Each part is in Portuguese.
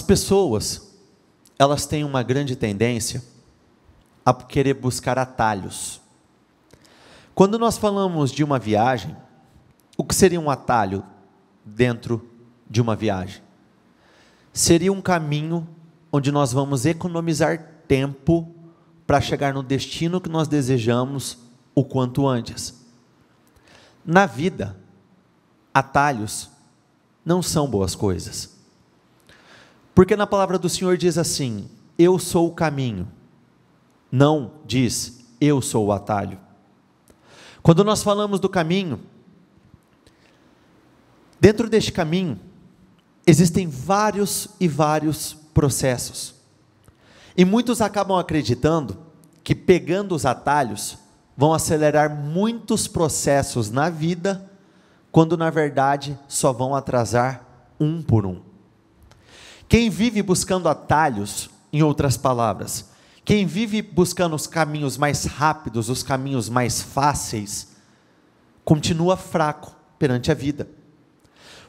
pessoas, elas têm uma grande tendência a querer buscar atalhos. Quando nós falamos de uma viagem, o que seria um atalho dentro de uma viagem? Seria um caminho onde nós vamos economizar tempo para chegar no destino que nós desejamos o quanto antes. Na vida, atalhos não são boas coisas. Porque na palavra do Senhor diz assim: eu sou o caminho. Não diz, eu sou o atalho. Quando nós falamos do caminho, dentro deste caminho, existem vários e vários processos. E muitos acabam acreditando que pegando os atalhos, vão acelerar muitos processos na vida, quando na verdade só vão atrasar um por um. Quem vive buscando atalhos, em outras palavras, quem vive buscando os caminhos mais rápidos, os caminhos mais fáceis, continua fraco perante a vida.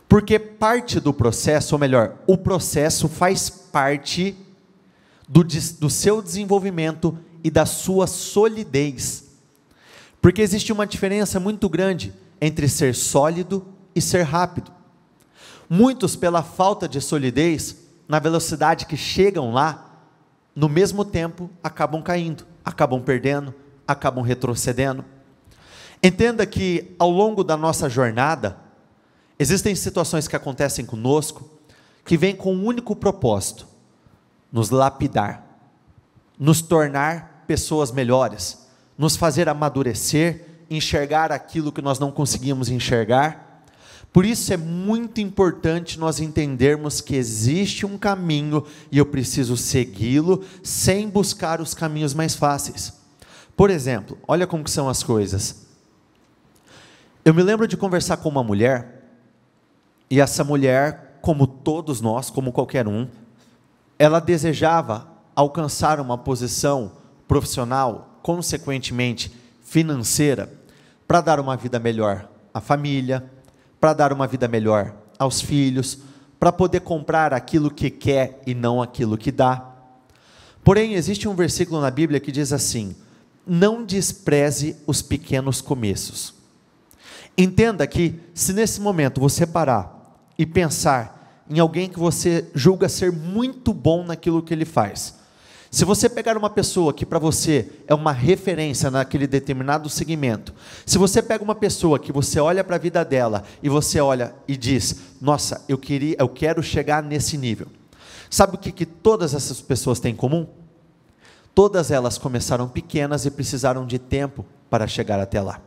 Porque parte do processo, ou melhor, o processo faz parte do seu desenvolvimento e da sua solidez. Porque existe uma diferença muito grande entre ser sólido e ser rápido. Muitos, pela falta de solidez, na velocidade que chegam lá, no mesmo tempo, acabam caindo, acabam perdendo, acabam retrocedendo. Entenda que ao longo da nossa jornada, existem situações que acontecem conosco, que vêm com um único propósito: nos lapidar, nos tornar pessoas melhores, nos fazer amadurecer, enxergar aquilo que nós não conseguimos enxergar. Por isso é muito importante nós entendermos que existe um caminho e eu preciso segui-lo sem buscar os caminhos mais fáceis. Por exemplo, olha como que são as coisas. Eu me lembro de conversar com uma mulher, e essa mulher, como todos nós, como qualquer um, ela desejava alcançar uma posição profissional, consequentemente financeira, para dar uma vida melhor à família, para dar uma vida melhor aos filhos, para poder comprar aquilo que quer e não aquilo que dá. Porém, existe um versículo na Bíblia que diz assim: não despreze os pequenos começos. Entenda que, se nesse momento você parar e pensar em alguém que você julga ser muito bom naquilo que ele faz, se você pegar uma pessoa que para você é uma referência naquele determinado segmento, se você pega uma pessoa que você olha para a vida dela e você olha e diz: nossa, eu quero chegar nesse nível. Sabe o que todas essas pessoas têm em comum? Todas elas começaram pequenas e precisaram de tempo para chegar até lá.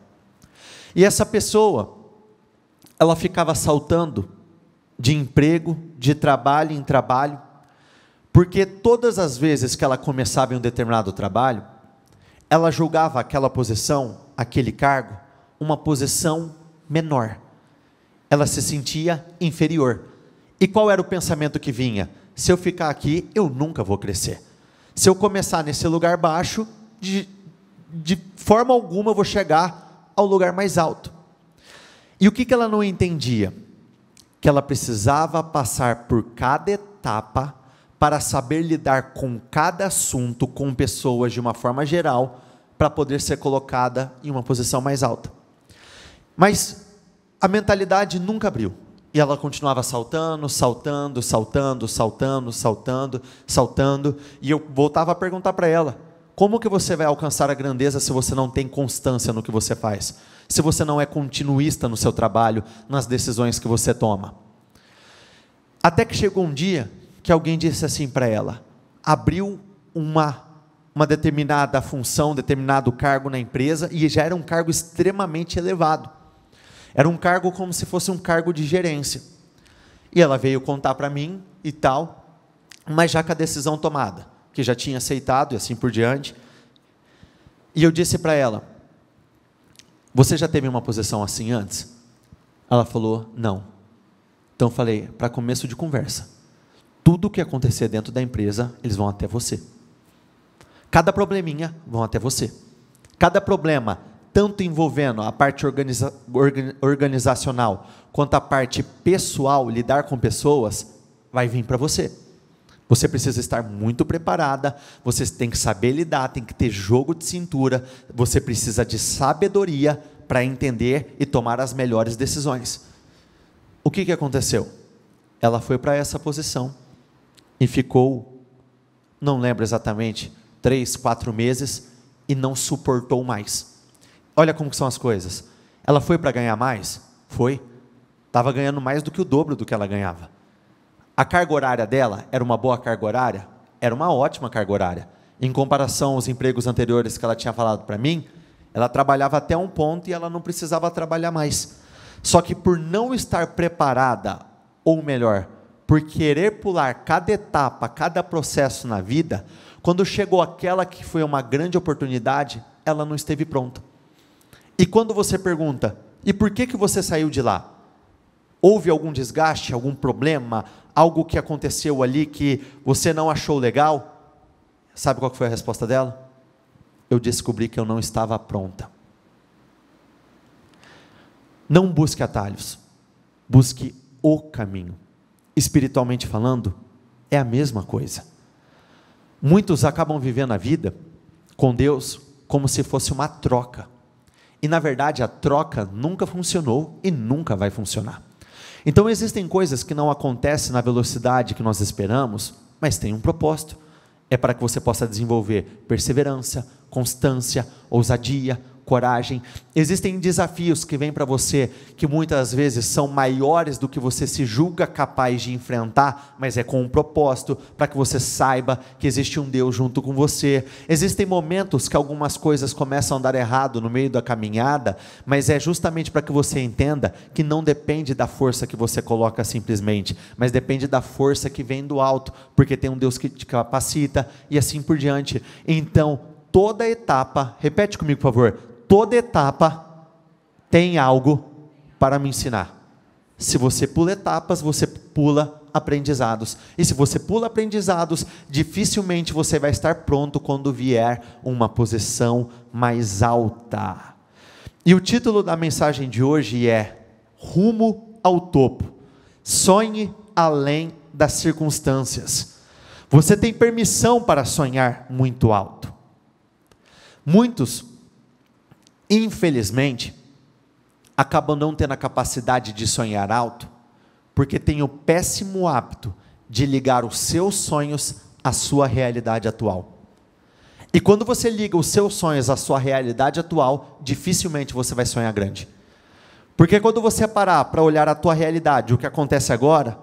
E essa pessoa, ela ficava saltando de emprego, de trabalho em trabalho, porque todas as vezes que ela começava em um determinado trabalho, ela julgava aquela posição, aquele cargo, uma posição menor. Ela se sentia inferior. E qual era o pensamento que vinha? Se eu ficar aqui, eu nunca vou crescer. Se eu começar nesse lugar baixo, de forma alguma eu vou chegar ao lugar mais alto. E o que ela não entendia? Que ela precisava passar por cada etapa para saber lidar com cada assunto, com pessoas de uma forma geral, para poder ser colocada em uma posição mais alta. Mas a mentalidade nunca abriu, e ela continuava saltando, saltando, saltando, saltando, saltando, saltando, e eu voltava a perguntar para ela: como que você vai alcançar a grandeza se você não tem constância no que você faz? Se você não é continuista no seu trabalho, nas decisões que você toma? Até que chegou um dia que alguém disse assim para ela: abriu uma determinada função, determinado cargo na empresa, e já era um cargo extremamente elevado. Era um cargo como se fosse um cargo de gerência. E ela veio contar para mim e tal, mas já com a decisão tomada, que já tinha aceitado e assim por diante. E eu disse para ela: você já teve uma posição assim antes? Ela falou: não. Então eu falei: para começo de conversa, tudo o que acontecer dentro da empresa, eles vão até você. Cada probleminha, vão até você. Cada problema, tanto envolvendo a parte organizacional, quanto a parte pessoal, lidar com pessoas, vai vir para você. Você precisa estar muito preparada, você tem que saber lidar, tem que ter jogo de cintura, você precisa de sabedoria para entender e tomar as melhores decisões. O que aconteceu? Ela foi para essa posição e ficou, não lembro exatamente, 3, 4 meses e não suportou mais. Olha como são as coisas. Ela foi para ganhar mais? Foi. Estava ganhando mais do que o dobro do que ela ganhava. A carga horária dela era uma boa carga horária? Era uma ótima carga horária. Em comparação aos empregos anteriores que ela tinha falado para mim, ela trabalhava até um ponto e ela não precisava trabalhar mais. Só que por não estar preparada, ou melhor, por querer pular cada etapa, cada processo na vida, quando chegou aquela que foi uma grande oportunidade, ela não esteve pronta. E quando você pergunta, e por que você saiu de lá? Houve algum desgaste, algum problema, algo que aconteceu ali que você não achou legal? Sabe qual foi a resposta dela? Eu descobri que eu não estava pronta. Não busque atalhos, busque o caminho. Espiritualmente falando, é a mesma coisa. Muitos acabam vivendo a vida com Deus como se fosse uma troca. E na verdade a troca nunca funcionou e nunca vai funcionar. Então existem coisas que não acontecem na velocidade que nós esperamos, mas tem um propósito. É para que você possa desenvolver perseverança, constância, ousadia, coragem. Existem desafios que vêm para você, que muitas vezes são maiores do que você se julga capaz de enfrentar, mas é com um propósito, para que você saiba que existe um Deus junto com você. Existem momentos que algumas coisas começam a dar errado no meio da caminhada, mas é justamente para que você entenda que não depende da força que você coloca simplesmente, mas depende da força que vem do alto, porque tem um Deus que te capacita, e assim por diante. Então, toda etapa, repete comigo por favor, toda etapa tem algo para me ensinar. Se você pula etapas, você pula aprendizados. E se você pula aprendizados, dificilmente você vai estar pronto quando vier uma posição mais alta. E o título da mensagem de hoje é Rumo ao Topo. Sonhe além das circunstâncias. Você tem permissão para sonhar muito alto. Muitos, infelizmente, acabam não tendo a capacidade de sonhar alto, porque têm o péssimo hábito de ligar os seus sonhos à sua realidade atual. E quando você liga os seus sonhos à sua realidade atual, dificilmente você vai sonhar grande. Porque quando você parar para olhar a tua realidade, o que acontece agora,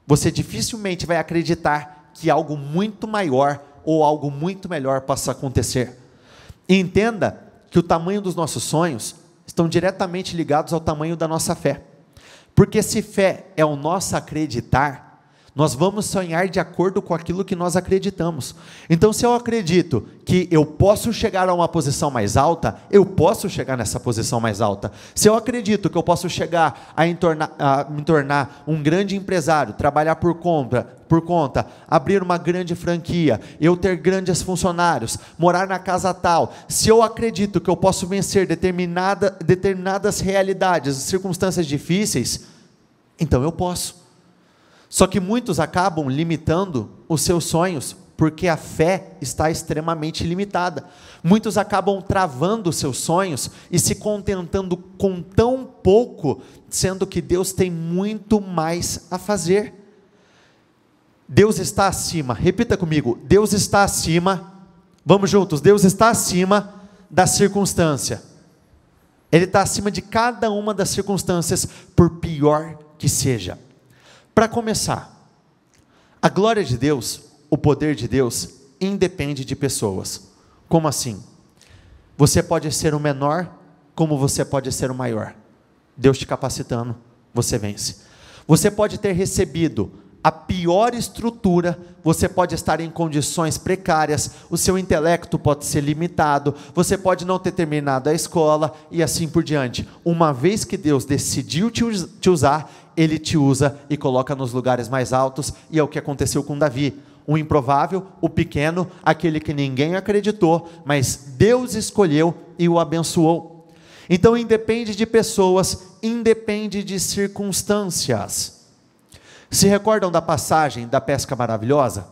você dificilmente vai acreditar que algo muito maior ou algo muito melhor possa acontecer. E entenda que o tamanho dos nossos sonhos estão diretamente ligados ao tamanho da nossa fé. Porque se fé é o nosso acreditar, nós vamos sonhar de acordo com aquilo que nós acreditamos. Então, se eu acredito que eu posso chegar a uma posição mais alta, eu posso chegar nessa posição mais alta. Se eu acredito que eu posso chegar a me tornar um grande empresário, trabalhar por conta, abrir uma grande franquia, eu ter grandes funcionários, morar na casa tal, se eu acredito que eu posso vencer determinadas realidades, circunstâncias difíceis, então eu posso. Só que muitos acabam limitando os seus sonhos, porque a fé está extremamente limitada. Muitos acabam travando os seus sonhos e se contentando com tão pouco, sendo que Deus tem muito mais a fazer. Deus está acima, repita comigo, Deus está acima, vamos juntos, Deus está acima da circunstância. Ele está acima de cada uma das circunstâncias, por pior que seja. Para começar, a glória de Deus, o poder de Deus, independe de pessoas. Como assim? Você pode ser o menor, como você pode ser o maior. Deus te capacitando, você vence. Você pode ter recebido a pior estrutura, você pode estar em condições precárias, o seu intelecto pode ser limitado, você pode não ter terminado a escola, e assim por diante. Uma vez que Deus decidiu te usar, Ele te usa e coloca nos lugares mais altos, e é o que aconteceu com Davi. O improvável, o pequeno, aquele que ninguém acreditou, mas Deus escolheu e o abençoou. Então independe de pessoas, independe de circunstâncias. Se recordam da passagem da pesca maravilhosa?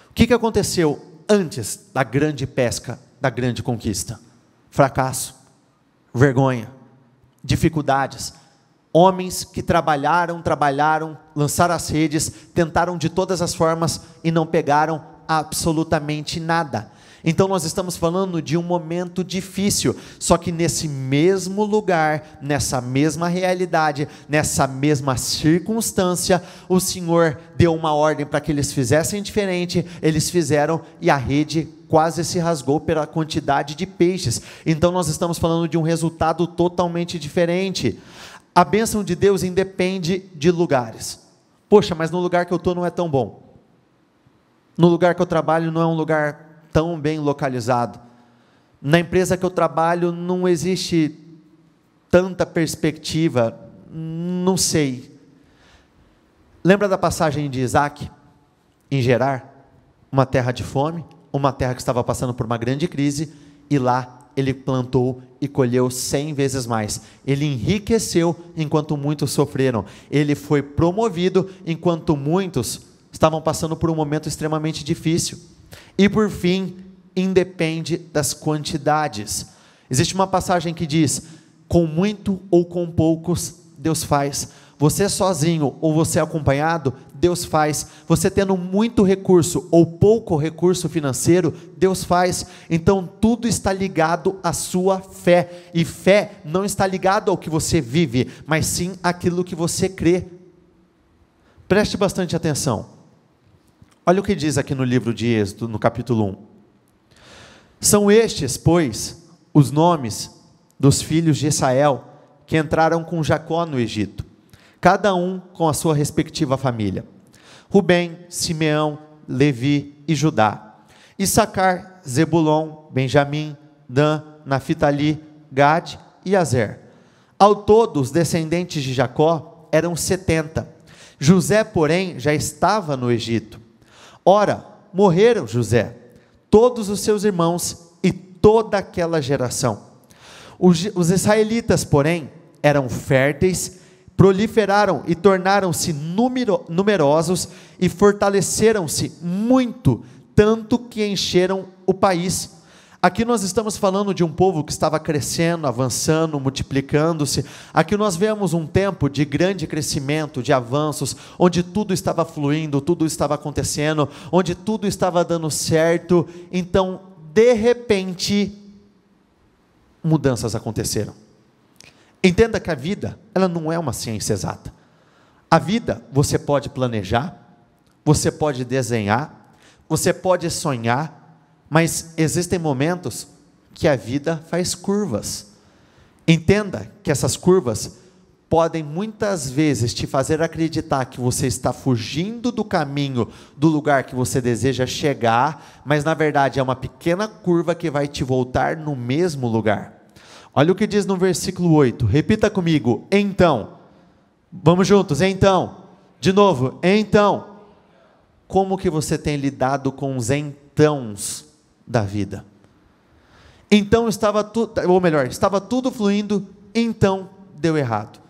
O que aconteceu antes da grande pesca, da grande conquista? Fracasso, vergonha, dificuldades. Homens que trabalharam, lançaram as redes, tentaram de todas as formas e não pegaram absolutamente nada. Então nós estamos falando de um momento difícil, só que nesse mesmo lugar, nessa mesma realidade, nessa mesma circunstância, o Senhor deu uma ordem para que eles fizessem diferente, eles fizeram e a rede quase se rasgou pela quantidade de peixes. Então nós estamos falando de um resultado totalmente diferente. A bênção de Deus independe de lugares. Poxa, mas no lugar que eu estou não é tão bom. No lugar que eu trabalho não é um lugar tão bem localizado. Na empresa que eu trabalho não existe tanta perspectiva, não sei. Lembra da passagem de Isaac em Gerar? Uma terra de fome, uma terra que estava passando por uma grande crise, e lá ele plantou e colheu 100 vezes mais. Ele enriqueceu enquanto muitos sofreram. Ele foi promovido enquanto muitos estavam passando por um momento extremamente difícil. E por fim, independe das quantidades. Existe uma passagem que diz: com muito ou com poucos, Deus faz. Você sozinho ou você acompanhado, Deus faz. Você tendo muito recurso ou pouco recurso financeiro, Deus faz. Então tudo está ligado à sua fé. E fé não está ligado ao que você vive, mas sim àquilo que você crê. Preste bastante atenção. Olha o que diz aqui no livro de Êxodo, no capítulo 1. São estes, pois, os nomes dos filhos de Israel que entraram com Jacó no Egito, cada um com a sua respectiva família: Rubem, Simeão, Levi e Judá; Issacar, Zebulon, Benjamim, Dan, Naftali, Gade e Azer. Ao todo, os descendentes de Jacó eram 70. José, porém, já estava no Egito. Ora, morreram José, todos os seus irmãos e toda aquela geração. Os israelitas, porém, eram férteis, proliferaram e tornaram-se numerosos e fortaleceram-se muito, tanto que encheram o país. Aqui nós estamos falando de um povo que estava crescendo, avançando, multiplicando-se. Aqui nós vemos um tempo de grande crescimento, de avanços, onde tudo estava fluindo, tudo estava acontecendo, onde tudo estava dando certo. Então, de repente, mudanças aconteceram. Entenda que a vida, ela não é uma ciência exata. A vida, você pode planejar, você pode desenhar, você pode sonhar, mas existem momentos que a vida faz curvas. Entenda que essas curvas podem muitas vezes te fazer acreditar que você está fugindo do caminho, do lugar que você deseja chegar, mas na verdade é uma pequena curva que vai te voltar no mesmo lugar. Olha o que diz no versículo 8, repita comigo: então. Vamos juntos, então. De novo, então. Como que você tem lidado com os entãos da vida? Então estava tudo, ou melhor, estava tudo fluindo, então deu errado.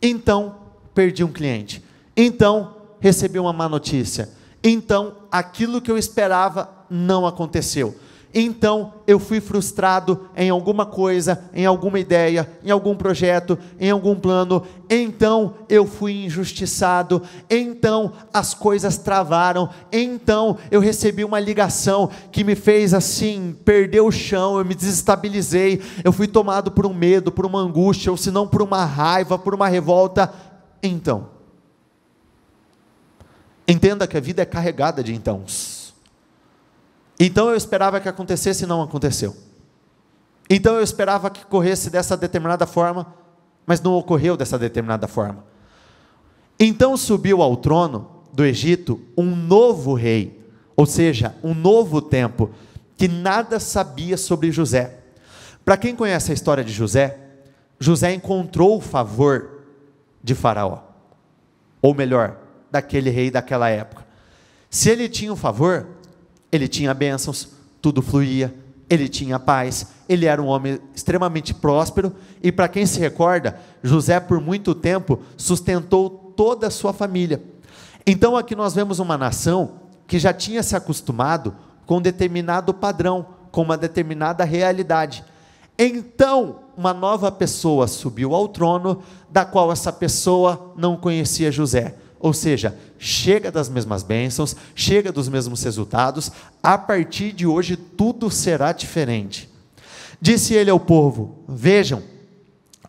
Então perdi um cliente. Então recebi uma má notícia. Então aquilo que eu esperava não aconteceu. Então eu fui frustrado em alguma coisa, em alguma ideia, em algum projeto, em algum plano. Então eu fui injustiçado. Então as coisas travaram. Então eu recebi uma ligação que me fez assim perder o chão. Eu me desestabilizei. Eu fui tomado por um medo, por uma angústia, ou se não por uma raiva, por uma revolta. Então, entenda que a vida é carregada de entãos. Então eu esperava que acontecesse e não aconteceu. Então eu esperava que corresse dessa determinada forma, mas não ocorreu dessa determinada forma. Então subiu ao trono do Egito um novo rei, ou seja, um novo tempo, que nada sabia sobre José. Para quem conhece a história de José, José encontrou o favor de Faraó, ou melhor, daquele rei daquela época. Se ele tinha o favor, ele tinha bênçãos, tudo fluía, ele tinha paz, ele era um homem extremamente próspero, e para quem se recorda, José por muito tempo sustentou toda a sua família. Então aqui nós vemos uma nação que já tinha se acostumado com um determinado padrão, com uma determinada realidade. Então uma nova pessoa subiu ao trono, da qual essa pessoa não conhecia José. Ou seja, chega das mesmas bênçãos, chega dos mesmos resultados, a partir de hoje tudo será diferente. Disse ele ao povo: vejam,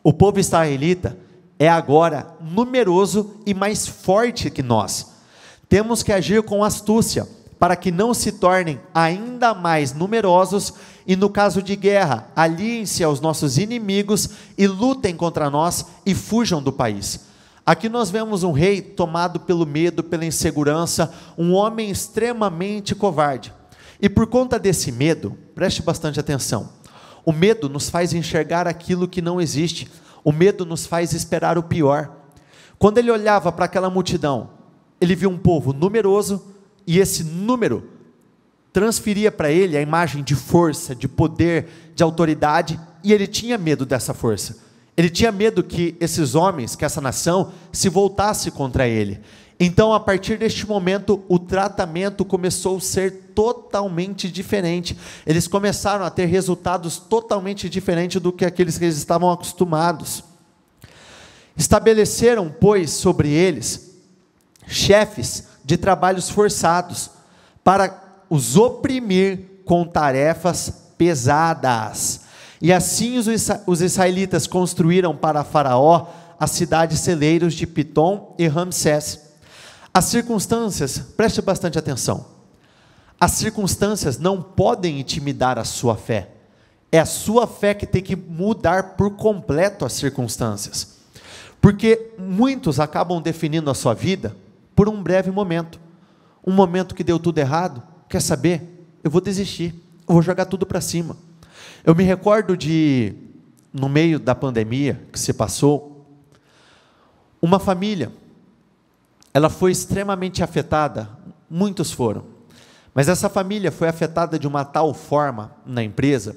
o povo israelita é agora numeroso e mais forte que nós. Temos que agir com astúcia, para que não se tornem ainda mais numerosos, e no caso de guerra, aliem-se aos nossos inimigos e lutem contra nós e fujam do país. Aqui nós vemos um rei tomado pelo medo, pela insegurança, um homem extremamente covarde. E por conta desse medo, preste bastante atenção, o medo nos faz enxergar aquilo que não existe, o medo nos faz esperar o pior. Quando ele olhava para aquela multidão, ele viu um povo numeroso, e esse número transferia para ele a imagem de força, de poder, de autoridade, e ele tinha medo dessa força. Ele tinha medo que esses homens, que essa nação, se voltasse contra ele. Então, a partir deste momento, o tratamento começou a ser totalmente diferente. Eles começaram a ter resultados totalmente diferentes do que aqueles que eles estavam acostumados. Estabeleceram, pois, sobre eles chefes de trabalhos forçados, para os oprimir com tarefas pesadas. E assim os israelitas construíram para Faraó as cidades celeiros de Pitom e Ramsés. As circunstâncias, preste bastante atenção, as circunstâncias não podem intimidar a sua fé, é a sua fé que tem que mudar por completo as circunstâncias, porque muitos acabam definindo a sua vida por um breve momento, um momento que deu tudo errado. Quer saber? Eu vou desistir, eu vou jogar tudo para cima. Eu me recordo de, no meio da pandemia que se passou, uma família, ela foi extremamente afetada, muitos foram, mas essa família foi afetada de uma tal forma na empresa,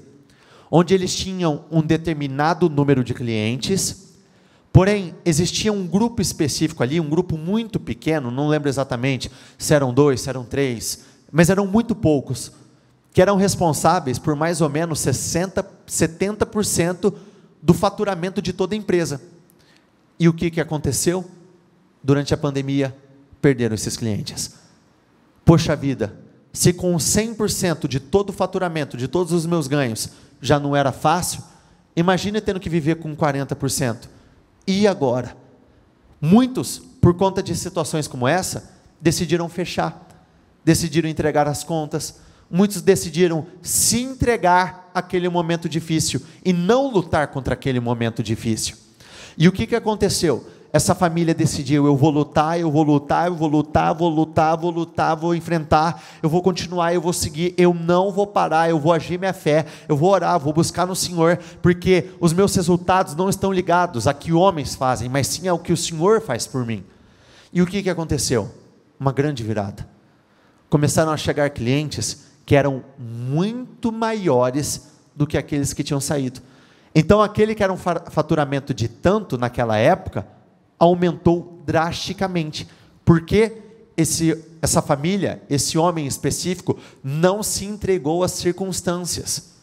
onde eles tinham um determinado número de clientes, porém existia um grupo específico ali, um grupo muito pequeno, não lembro exatamente se eram 2, se eram 3, mas eram muito poucos, que eram responsáveis por mais ou menos 70% do faturamento de toda a empresa. E o que aconteceu? Durante a pandemia, perderam esses clientes. Poxa vida, se com 100% de todo o faturamento, de todos os meus ganhos, já não era fácil, imagine tendo que viver com 40%. E agora? Muitos, por conta de situações como essa, decidiram fechar, decidiram entregar as contas, muitos decidiram se entregar àquele momento difícil e não lutar contra aquele momento difícil. E o que aconteceu? Essa família decidiu: eu vou lutar, eu vou lutar, eu vou lutar, vou lutar, vou lutar, vou enfrentar, eu vou continuar, eu vou seguir, eu não vou parar, eu vou agir minha fé, eu vou orar, vou buscar no Senhor, porque os meus resultados não estão ligados a que homens fazem, mas sim ao que o Senhor faz por mim. E o que aconteceu? Uma grande virada. Começaram a chegar clientes que eram muito maiores do que aqueles que tinham saído. Então aquele que era um faturamento de tanto naquela época, aumentou drasticamente, porque essa família, esse homem específico, não se entregou às circunstâncias.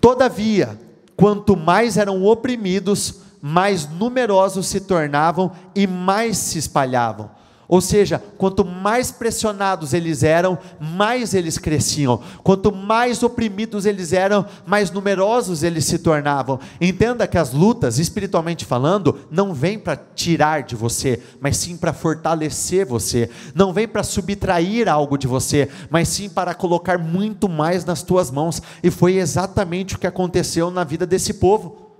Todavia, quanto mais eram oprimidos, mais numerosos se tornavam e mais se espalhavam. Ou seja, quanto mais pressionados eles eram, mais eles cresciam. Quanto mais oprimidos eles eram, mais numerosos eles se tornavam. Entenda que as lutas, espiritualmente falando, não vêm para tirar de você, mas sim para fortalecer você. Não vem para subtrair algo de você, mas sim para colocar muito mais nas tuas mãos. E foi exatamente o que aconteceu na vida desse povo.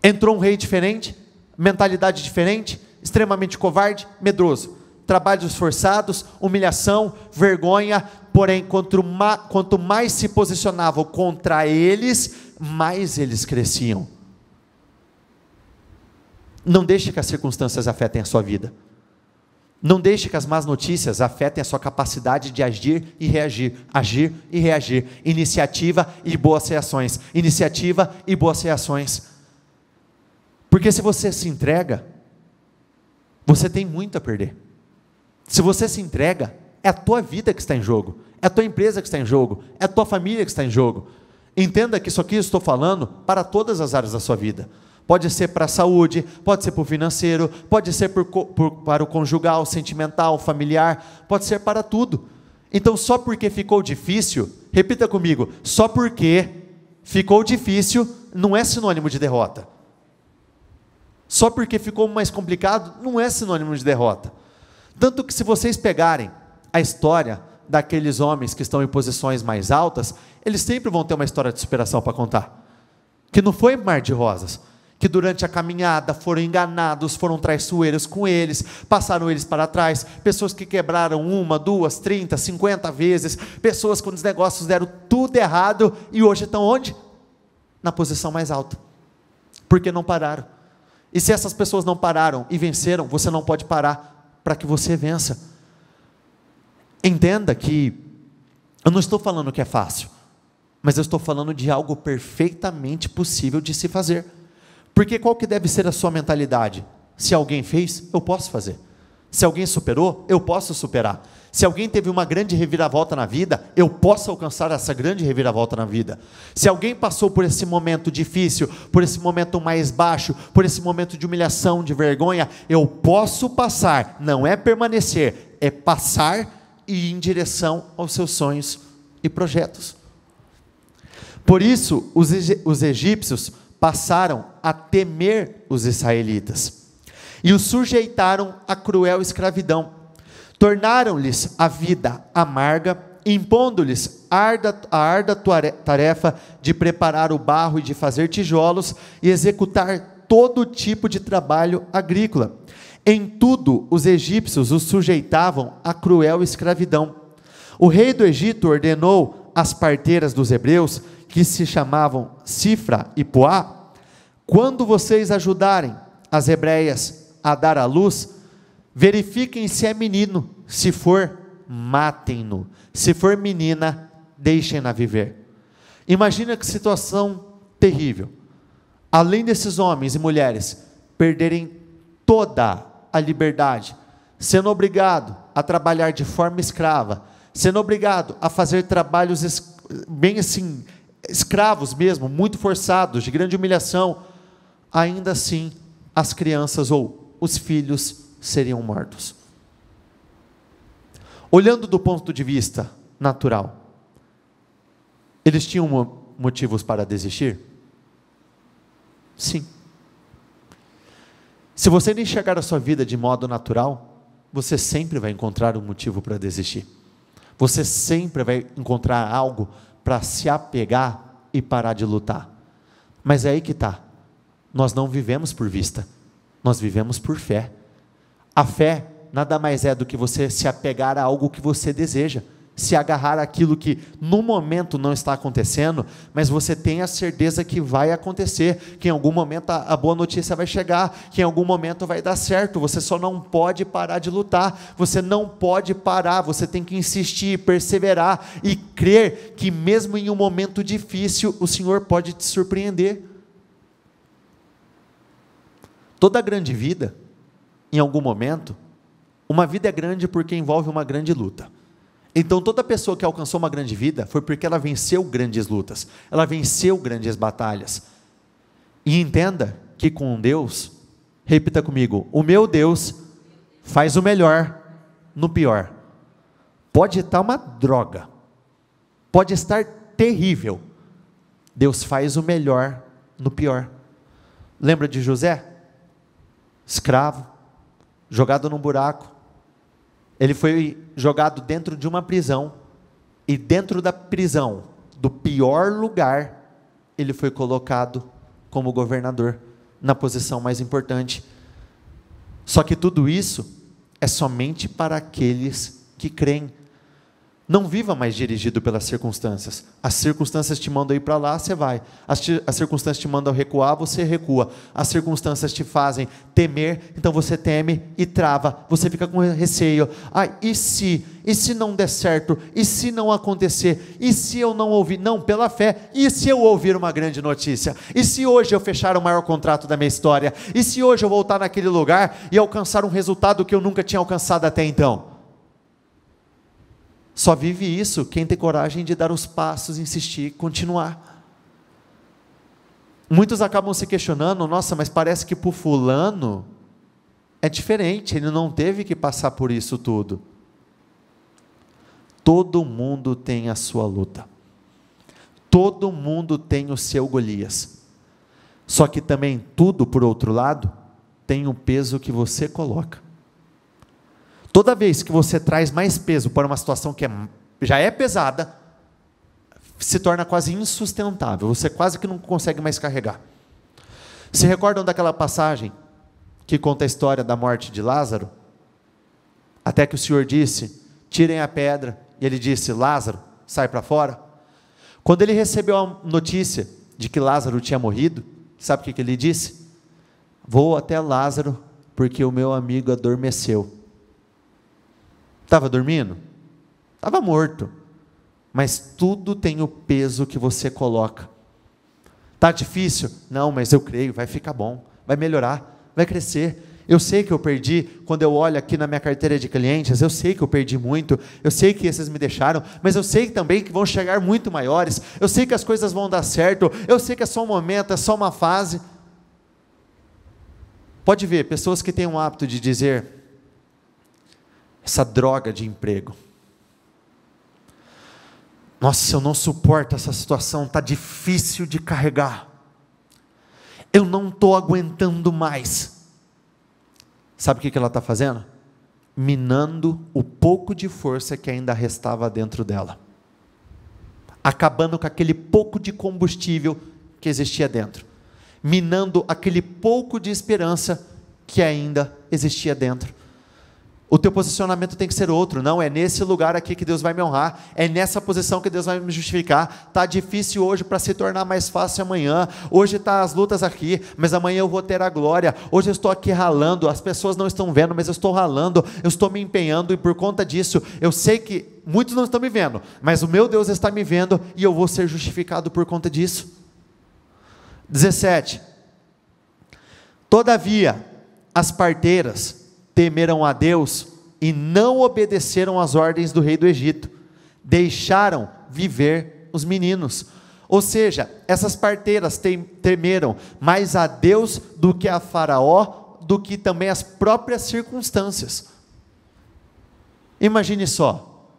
Entrou um rei diferente, mentalidade diferente, extremamente covarde, medroso, trabalhos forçados, humilhação, vergonha, porém quanto mais se posicionavam contra eles, mais eles cresciam. Não deixe que as circunstâncias afetem a sua vida, não deixe que as más notícias afetem a sua capacidade de agir e reagir, iniciativa e boas reações, porque se você se entrega, Você tem muito a perder. Se você se entrega, é a tua vida que está em jogo, é a tua empresa que está em jogo, é a tua família que está em jogo. Entenda que isso aqui eu estou falando para todas as áreas da sua vida. Pode ser para a saúde, pode ser para o financeiro, pode ser para o conjugal, sentimental, familiar, pode ser para tudo. Então, só porque ficou difícil, repita comigo, só porque ficou difícil não é sinônimo de derrota. Só porque ficou mais complicado não é sinônimo de derrota. Tanto que se vocês pegarem a história daqueles homens que estão em posições mais altas, eles sempre vão ter uma história de superação para contar. Que não foi mar de rosas. Que durante a caminhada foram enganados, foram traiçoeiros com eles, passaram eles para trás, pessoas que quebraram 1, 2, 30, 50 vezes, pessoas quando os negócios deram tudo errado, e hoje estão onde? Na posição mais alta, porque não pararam. E se essas pessoas não pararam e venceram, você não pode parar para que você vença. Entenda que eu não estou falando que é fácil, mas eu estou falando de algo perfeitamente possível de se fazer. Porque qual que deve ser a sua mentalidade? Se alguém fez, eu posso fazer. Se alguém superou, eu posso superar. Se alguém teve uma grande reviravolta na vida, eu posso alcançar essa grande reviravolta na vida. Se alguém passou por esse momento difícil, por esse momento mais baixo, por esse momento de humilhação, de vergonha, eu posso passar, não é permanecer, é passar e ir em direção aos seus sonhos e projetos. Por isso, os egípcios passaram a temer os israelitas e os sujeitaram à cruel escravidão. Tornaram-lhes a vida amarga, impondo-lhes a árdua tarefa de preparar o barro e de fazer tijolos e executar todo tipo de trabalho agrícola. Em tudo, os egípcios os sujeitavam à cruel escravidão. O rei do Egito ordenou às parteiras dos hebreus, que se chamavam Sifra e Puá: quando vocês ajudarem as hebreias a dar à luz, verifiquem se é menino, se for, matem-no, se for menina, deixem-na viver. Imagina que situação terrível, além desses homens e mulheres perderem toda a liberdade, sendo obrigado a trabalhar de forma escrava, sendo obrigado a fazer trabalhos bem assim, escravos mesmo, muito forçados, de grande humilhação, ainda assim as crianças ou os filhos seriam mortos. Olhando do ponto de vista natural, eles tinham motivos para desistir? Sim. Se você não enxergar a sua vida de modo natural, você sempre vai encontrar um motivo para desistir. Você sempre vai encontrar algo para se apegar e parar de lutar. Mas é aí que está. Nós não vivemos por vista, nós vivemos por fé. A fé nada mais é do que você se apegar a algo que você deseja, se agarrar àquilo que no momento não está acontecendo, mas você tem a certeza que vai acontecer, que em algum momento a boa notícia vai chegar, que em algum momento vai dar certo. Você só não pode parar de lutar, você não pode parar, você tem que insistir, perseverar e crer que mesmo em um momento difícil, o Senhor pode te surpreender. Toda grande vida, em algum momento, uma vida é grande porque envolve uma grande luta. Então toda pessoa que alcançou uma grande vida foi porque ela venceu grandes lutas, ela venceu grandes batalhas. E entenda que com Deus, repita comigo, o meu Deus faz o melhor no pior. Pode estar uma droga, pode estar terrível, Deus faz o melhor no pior. Lembra de José? Escravo, jogado num buraco. Ele foi jogado dentro de uma prisão, e dentro da prisão, do pior lugar, ele foi colocado como governador, na posição mais importante. Só que tudo isso é somente para aqueles que creem. Não viva mais dirigido pelas circunstâncias. As circunstâncias te mandam ir para lá, você vai. As circunstâncias te mandam recuar, você recua. As circunstâncias te fazem temer, então você teme e trava. Você fica com receio. E se não der certo? E se não acontecer? E se eu não ouvir? Não, pela fé. E se eu ouvir uma grande notícia? E se hoje eu fechar o maior contrato da minha história? E se hoje eu voltar naquele lugar e alcançar um resultado que eu nunca tinha alcançado até então? Só vive isso quem tem coragem de dar os passos, insistir, continuar. Muitos acabam se questionando, nossa, mas parece que para o fulano é diferente, ele não teve que passar por isso tudo. Todo mundo tem a sua luta. Todo mundo tem o seu Golias. Só que também tudo, por outro lado, tem o peso que você coloca. Toda vez que você traz mais peso para uma situação que já é pesada, se torna quase insustentável, você quase que não consegue mais carregar. Se recordam daquela passagem que conta a história da morte de Lázaro? Até que o Senhor disse, tirem a pedra, e ele disse, Lázaro, sai para fora. Quando ele recebeu a notícia de que Lázaro tinha morrido, sabe o que ele disse? Vou até Lázaro, porque o meu amigo adormeceu. Estava dormindo? Estava morto. Mas tudo tem o peso que você coloca. Está difícil? Não, mas eu creio, vai ficar bom, vai melhorar, vai crescer. Eu sei que eu perdi, quando eu olho aqui na minha carteira de clientes, eu sei que eu perdi muito, eu sei que esses me deixaram, mas eu sei também que vão chegar muito maiores, eu sei que as coisas vão dar certo, eu sei que é só um momento, é só uma fase. Pode ver, pessoas que têm um hábito de dizer, essa droga de emprego, nossa, eu não suporto essa situação, está difícil de carregar, eu não estou aguentando mais. Sabe o que ela está fazendo? Minando o pouco de força que ainda restava dentro dela, acabando com aquele pouco de combustível que existia dentro, minando aquele pouco de esperança que ainda existia dentro. O teu posicionamento tem que ser outro, não, é nesse lugar aqui que Deus vai me honrar, é nessa posição que Deus vai me justificar. Está difícil hoje para se tornar mais fácil amanhã, hoje está as lutas aqui, mas amanhã eu vou ter a glória, hoje eu estou aqui ralando, as pessoas não estão vendo, mas eu estou ralando, eu estou me empenhando, e por conta disso, eu sei que muitos não estão me vendo, mas o meu Deus está me vendo, e eu vou ser justificado por conta disso. 17, todavia, as parteiras temeram a Deus e não obedeceram às ordens do rei do Egito, deixaram viver os meninos. Ou seja, essas parteiras temeram mais a Deus do que a Faraó, do que também as próprias circunstâncias. Imagine só,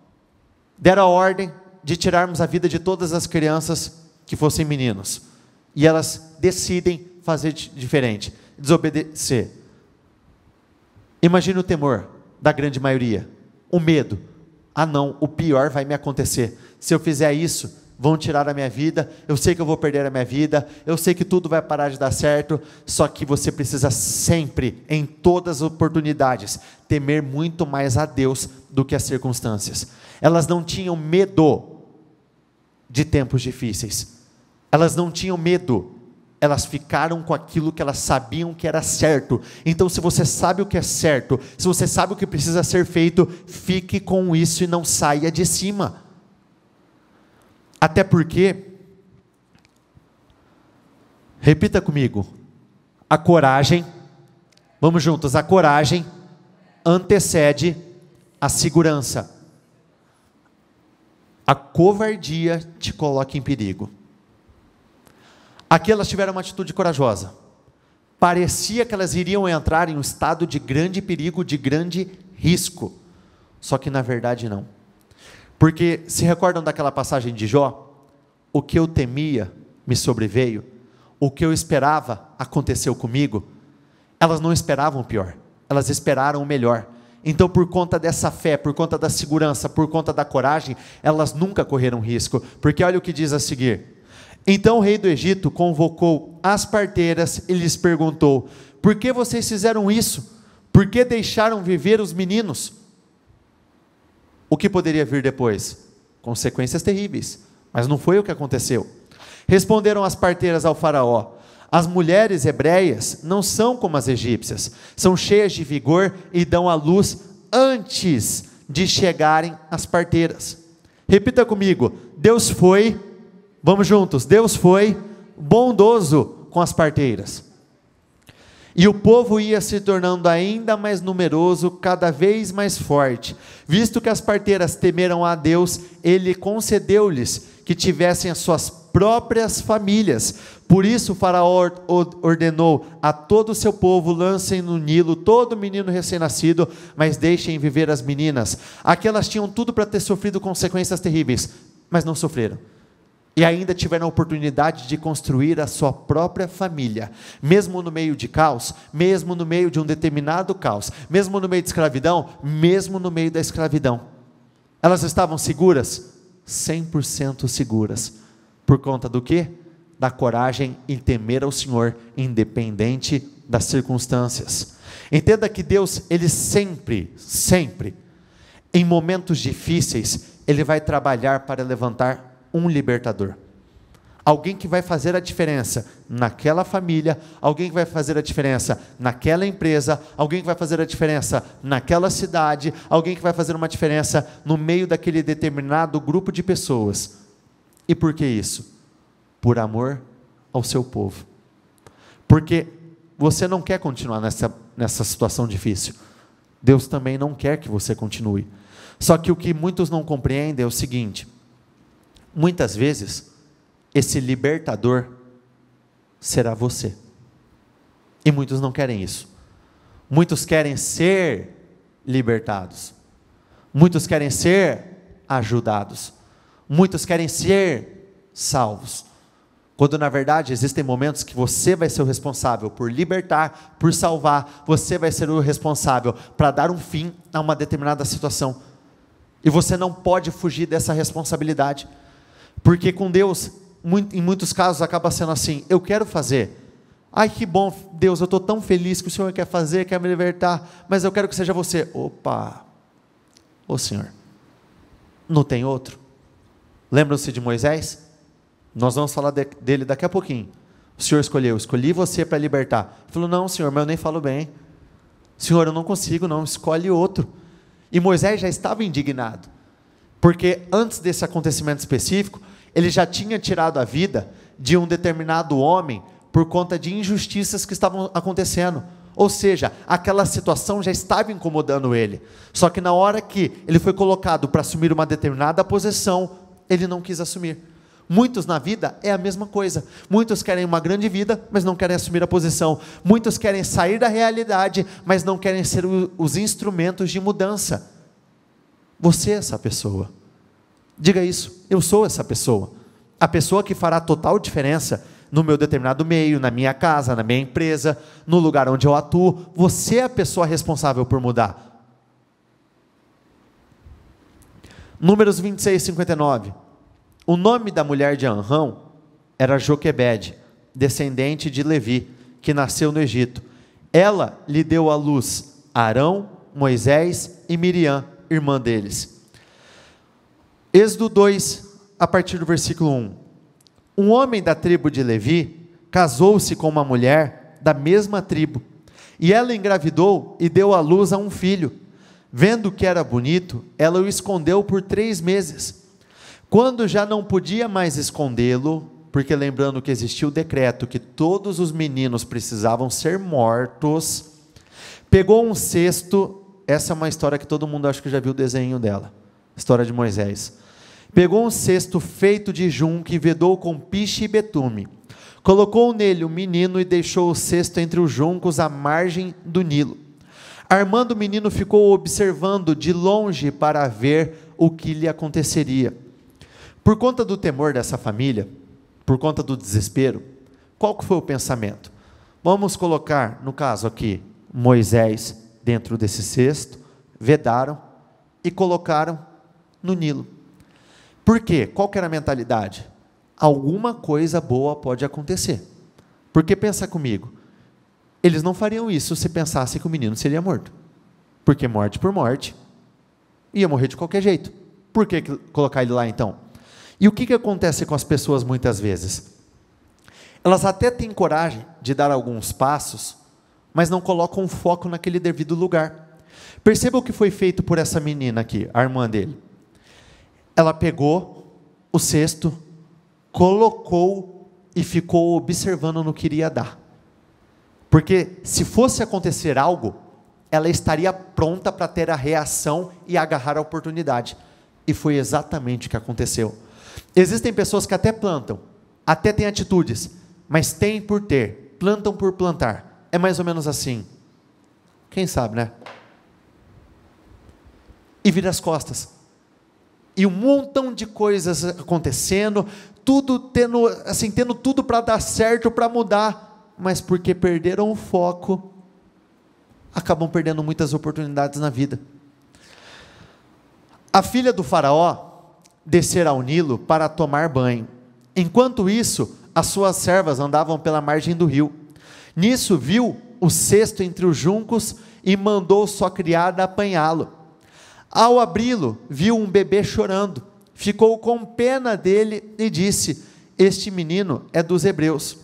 deram a ordem de tirarmos a vida de todas as crianças que fossem meninos, e elas decidem fazer diferente, desobedecer. Imagine o temor da grande maioria, o medo, não, o pior vai me acontecer, se eu fizer isso, vão tirar a minha vida, eu sei que eu vou perder a minha vida, eu sei que tudo vai parar de dar certo, só que você precisa sempre, em todas as oportunidades, temer muito mais a Deus do que as circunstâncias. Elas não tinham medo de tempos difíceis, elas não tinham medo, elas ficaram com aquilo que elas sabiam que era certo. Então, se você sabe o que é certo, se você sabe o que precisa ser feito, fique com isso e não saia de cima. Até porque, repita comigo, a coragem, vamos juntos, a coragem antecede a segurança. A covardia te coloca em perigo. Aqui elas tiveram uma atitude corajosa, parecia que elas iriam entrar em um estado de grande perigo, de grande risco, só que na verdade não, porque se recordam daquela passagem de Jó? O que eu temia me sobreveio, o que eu esperava aconteceu comigo. Elas não esperavam o pior, elas esperaram o melhor. Então, por conta dessa fé, por conta da segurança, por conta da coragem, elas nunca correram risco, porque olha o que diz a seguir: então o rei do Egito convocou as parteiras e lhes perguntou: por que vocês fizeram isso? Por que deixaram viver os meninos? O que poderia vir depois? Consequências terríveis, mas não foi o que aconteceu. Responderam as parteiras ao faraó: as mulheres hebreias não são como as egípcias, são cheias de vigor e dão à luz antes de chegarem as parteiras. Repita comigo: Deus foi, vamos juntos, Deus foi bondoso com as parteiras. E o povo ia se tornando ainda mais numeroso, cada vez mais forte. Visto que as parteiras temeram a Deus, ele concedeu-lhes que tivessem as suas próprias famílias. Por isso o faraó ordenou a todo o seu povo: lancem no Nilo todo menino recém-nascido, mas deixem viver as meninas. Aquelas tinham tudo para ter sofrido consequências terríveis, mas não sofreram. E ainda tiveram a oportunidade de construir a sua própria família, mesmo no meio de caos, mesmo no meio de um determinado caos, mesmo no meio de escravidão, mesmo no meio da escravidão. Elas estavam seguras? 100% seguras. Por conta do quê? Da coragem em temer ao Senhor, independente das circunstâncias. Entenda que Deus, Ele sempre, em momentos difíceis, Ele vai trabalhar para levantar um libertador, alguém que vai fazer a diferença naquela família, alguém que vai fazer a diferença naquela empresa, alguém que vai fazer a diferença naquela cidade, alguém que vai fazer uma diferença no meio daquele determinado grupo de pessoas. E por que isso? Por amor ao seu povo, porque você não quer continuar nessa situação difícil, Deus também não quer que você continue. Só que o que muitos não compreendem é o seguinte: muitas vezes, esse libertador será você. E muitos não querem isso. Muitos querem ser libertados. Muitos querem ser ajudados. Muitos querem ser salvos. Quando na verdade existem momentos que você vai ser o responsável por libertar, por salvar. Você vai ser o responsável para dar um fim a uma determinada situação. E você não pode fugir dessa responsabilidade. Porque com Deus, em muitos casos acaba sendo assim: eu quero fazer, ai que bom Deus, eu estou tão feliz que o Senhor quer fazer, quer me libertar, mas eu quero que seja você. Opa, ô Senhor, não tem outro? Lembram-se de Moisés? Nós vamos falar dele daqui a pouquinho. O Senhor escolhi você para libertar. Ele falou: não Senhor, mas eu nem falo bem. Senhor, eu não consigo não, escolhe outro. E Moisés já estava indignado, porque antes desse acontecimento específico, ele já tinha tirado a vida de um determinado homem por conta de injustiças que estavam acontecendo. Ou seja, aquela situação já estava incomodando ele. Só que na hora que ele foi colocado para assumir uma determinada posição, ele não quis assumir. Muitos na vida é a mesma coisa. Muitos querem uma grande vida, mas não querem assumir a posição. Muitos querem sair da realidade, mas não querem ser os instrumentos de mudança. Você é essa pessoa. Diga isso: eu sou essa pessoa. A pessoa que fará total diferença no meu determinado meio, na minha casa, na minha empresa, no lugar onde eu atuo. Você é a pessoa responsável por mudar. Números 26, 59. O nome da mulher de Anrão era Joquebede, descendente de Levi, que nasceu no Egito. Ela lhe deu à luz Arão, Moisés e Miriam, irmã deles. Êxodo 2, a partir do versículo 1. Um homem da tribo de Levi casou-se com uma mulher da mesma tribo, e ela engravidou e deu à luz a um filho. Vendo que era bonito, ela o escondeu por 3 meses. Quando já não podia mais escondê-lo, porque lembrando que existia o decreto que todos os meninos precisavam ser mortos, pegou um cesto. Essa é uma história que todo mundo acho que já viu o desenho dela, história de Moisés. Pegou um cesto feito de junco e vedou com piche e betume. Colocou nele o menino e deixou o cesto entre os juncos à margem do Nilo. Armando, o menino ficou observando de longe para ver o que lhe aconteceria. Por conta do temor dessa família, por conta do desespero, qual que foi o pensamento? Vamos colocar, no caso aqui, Moisés dentro desse cesto, vedaram e colocaram no Nilo. Por quê? Qual que era a mentalidade? Alguma coisa boa pode acontecer. Porque pensa comigo, eles não fariam isso se pensassem que o menino seria morto. Porque morte por morte ia morrer de qualquer jeito. Por que colocar ele lá então? E o que acontece com as pessoas muitas vezes? Elas até têm coragem de dar alguns passos, mas não colocam o foco naquele devido lugar. Perceba o que foi feito por essa menina aqui, a irmã dele. Ela pegou o cesto, colocou e ficou observando no que iria dar. Porque se fosse acontecer algo, ela estaria pronta para ter a reação e agarrar a oportunidade. E foi exatamente o que aconteceu. Existem pessoas que até plantam, até têm atitudes, mas têm por ter, plantam por plantar. É mais ou menos assim. Quem sabe, né? E vira as costas. E um montão de coisas acontecendo, tudo tendo tudo para dar certo, para mudar, mas porque perderam o foco, acabam perdendo muitas oportunidades na vida. A filha do faraó descera ao Nilo para tomar banho. Enquanto isso, as suas servas andavam pela margem do rio. Nisso viu o cesto entre os juncos e mandou sua criada apanhá-lo. Ao abri-lo, viu um bebê chorando. Ficou com pena dele e disse: este menino é dos hebreus.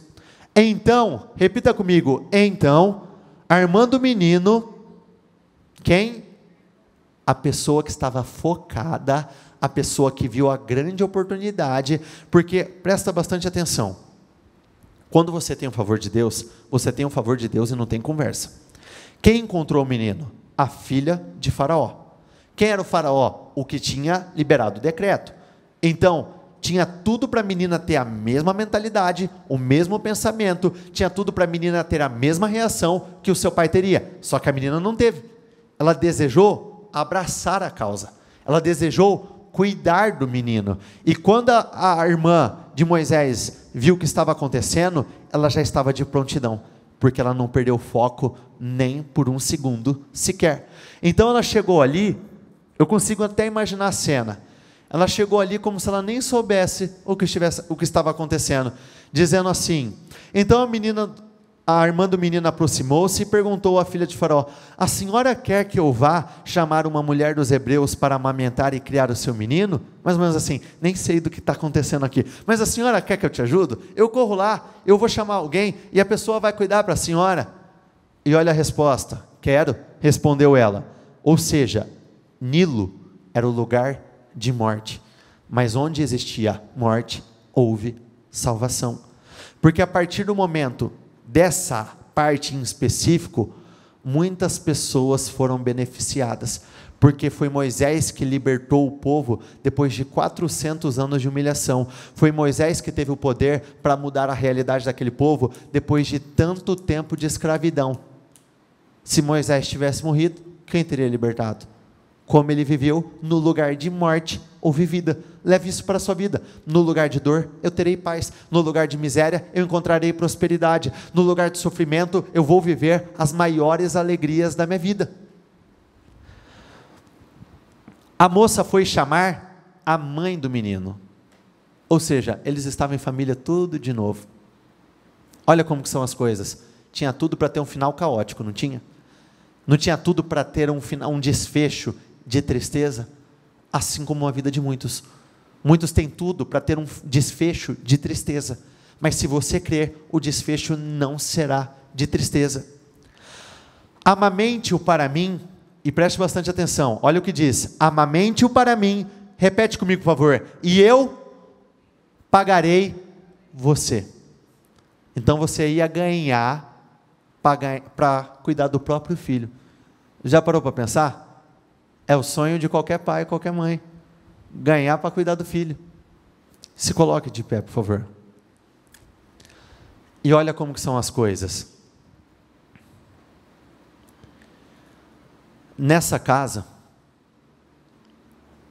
Então, repita comigo, então, a irmã do menino, quem? A pessoa que estava focada, a pessoa que viu a grande oportunidade, porque, presta bastante atenção, quando você tem o favor de Deus, você tem o favor de Deus e não tem conversa. Quem encontrou o menino? A filha de Faraó. Quem era o faraó? O que tinha liberado o decreto. Então, tinha tudo para a menina ter a mesma mentalidade, o mesmo pensamento, tinha tudo para a menina ter a mesma reação que o seu pai teria, só que a menina não teve. Ela desejou abraçar a causa, ela desejou cuidar do menino, e quando a irmã de Moisés viu o que estava acontecendo, ela já estava de prontidão, porque ela não perdeu o foco nem por um segundo sequer. Então ela chegou ali, eu consigo até imaginar a cena, ela chegou ali como se ela nem soubesse o que estava acontecendo, dizendo assim. Então a irmã do menino aproximou-se e perguntou à filha de Faraó: a senhora quer que eu vá chamar uma mulher dos hebreus para amamentar e criar o seu menino? Mais ou menos assim, nem sei do que está acontecendo aqui, mas a senhora quer que eu te ajude? Eu corro lá, eu vou chamar alguém e a pessoa vai cuidar para a senhora. E olha a resposta: quero, respondeu ela. Ou seja, Nilo era o lugar de morte, mas onde existia morte, houve salvação, porque a partir do momento dessa parte em específico, muitas pessoas foram beneficiadas, porque foi Moisés que libertou o povo depois de 400 anos de humilhação, foi Moisés que teve o poder para mudar a realidade daquele povo, depois de tanto tempo de escravidão. Se Moisés tivesse morrido, quem teria libertado? Como ele viveu no lugar de morte, houve vida. Leve isso para a sua vida. No lugar de dor, eu terei paz. No lugar de miséria, eu encontrarei prosperidade. No lugar de sofrimento, eu vou viver as maiores alegrias da minha vida. A moça foi chamar a mãe do menino. Ou seja, eles estavam em família tudo de novo. Olha como que são as coisas. Tinha tudo para ter um final caótico, não tinha? Não tinha tudo para ter um desfecho de tristeza, assim como a vida de muitos. Muitos têm tudo para ter um desfecho de tristeza, mas se você crer, o desfecho não será de tristeza. Amamente-o para mim, e preste bastante atenção, olha o que diz: amamente-o para mim, repete comigo por favor, e eu pagarei você. Então você ia ganhar para cuidar do próprio filho. Já parou para pensar? É o sonho de qualquer pai, qualquer mãe, ganhar para cuidar do filho. Se coloque de pé, por favor. E olha como que são as coisas. Nessa casa,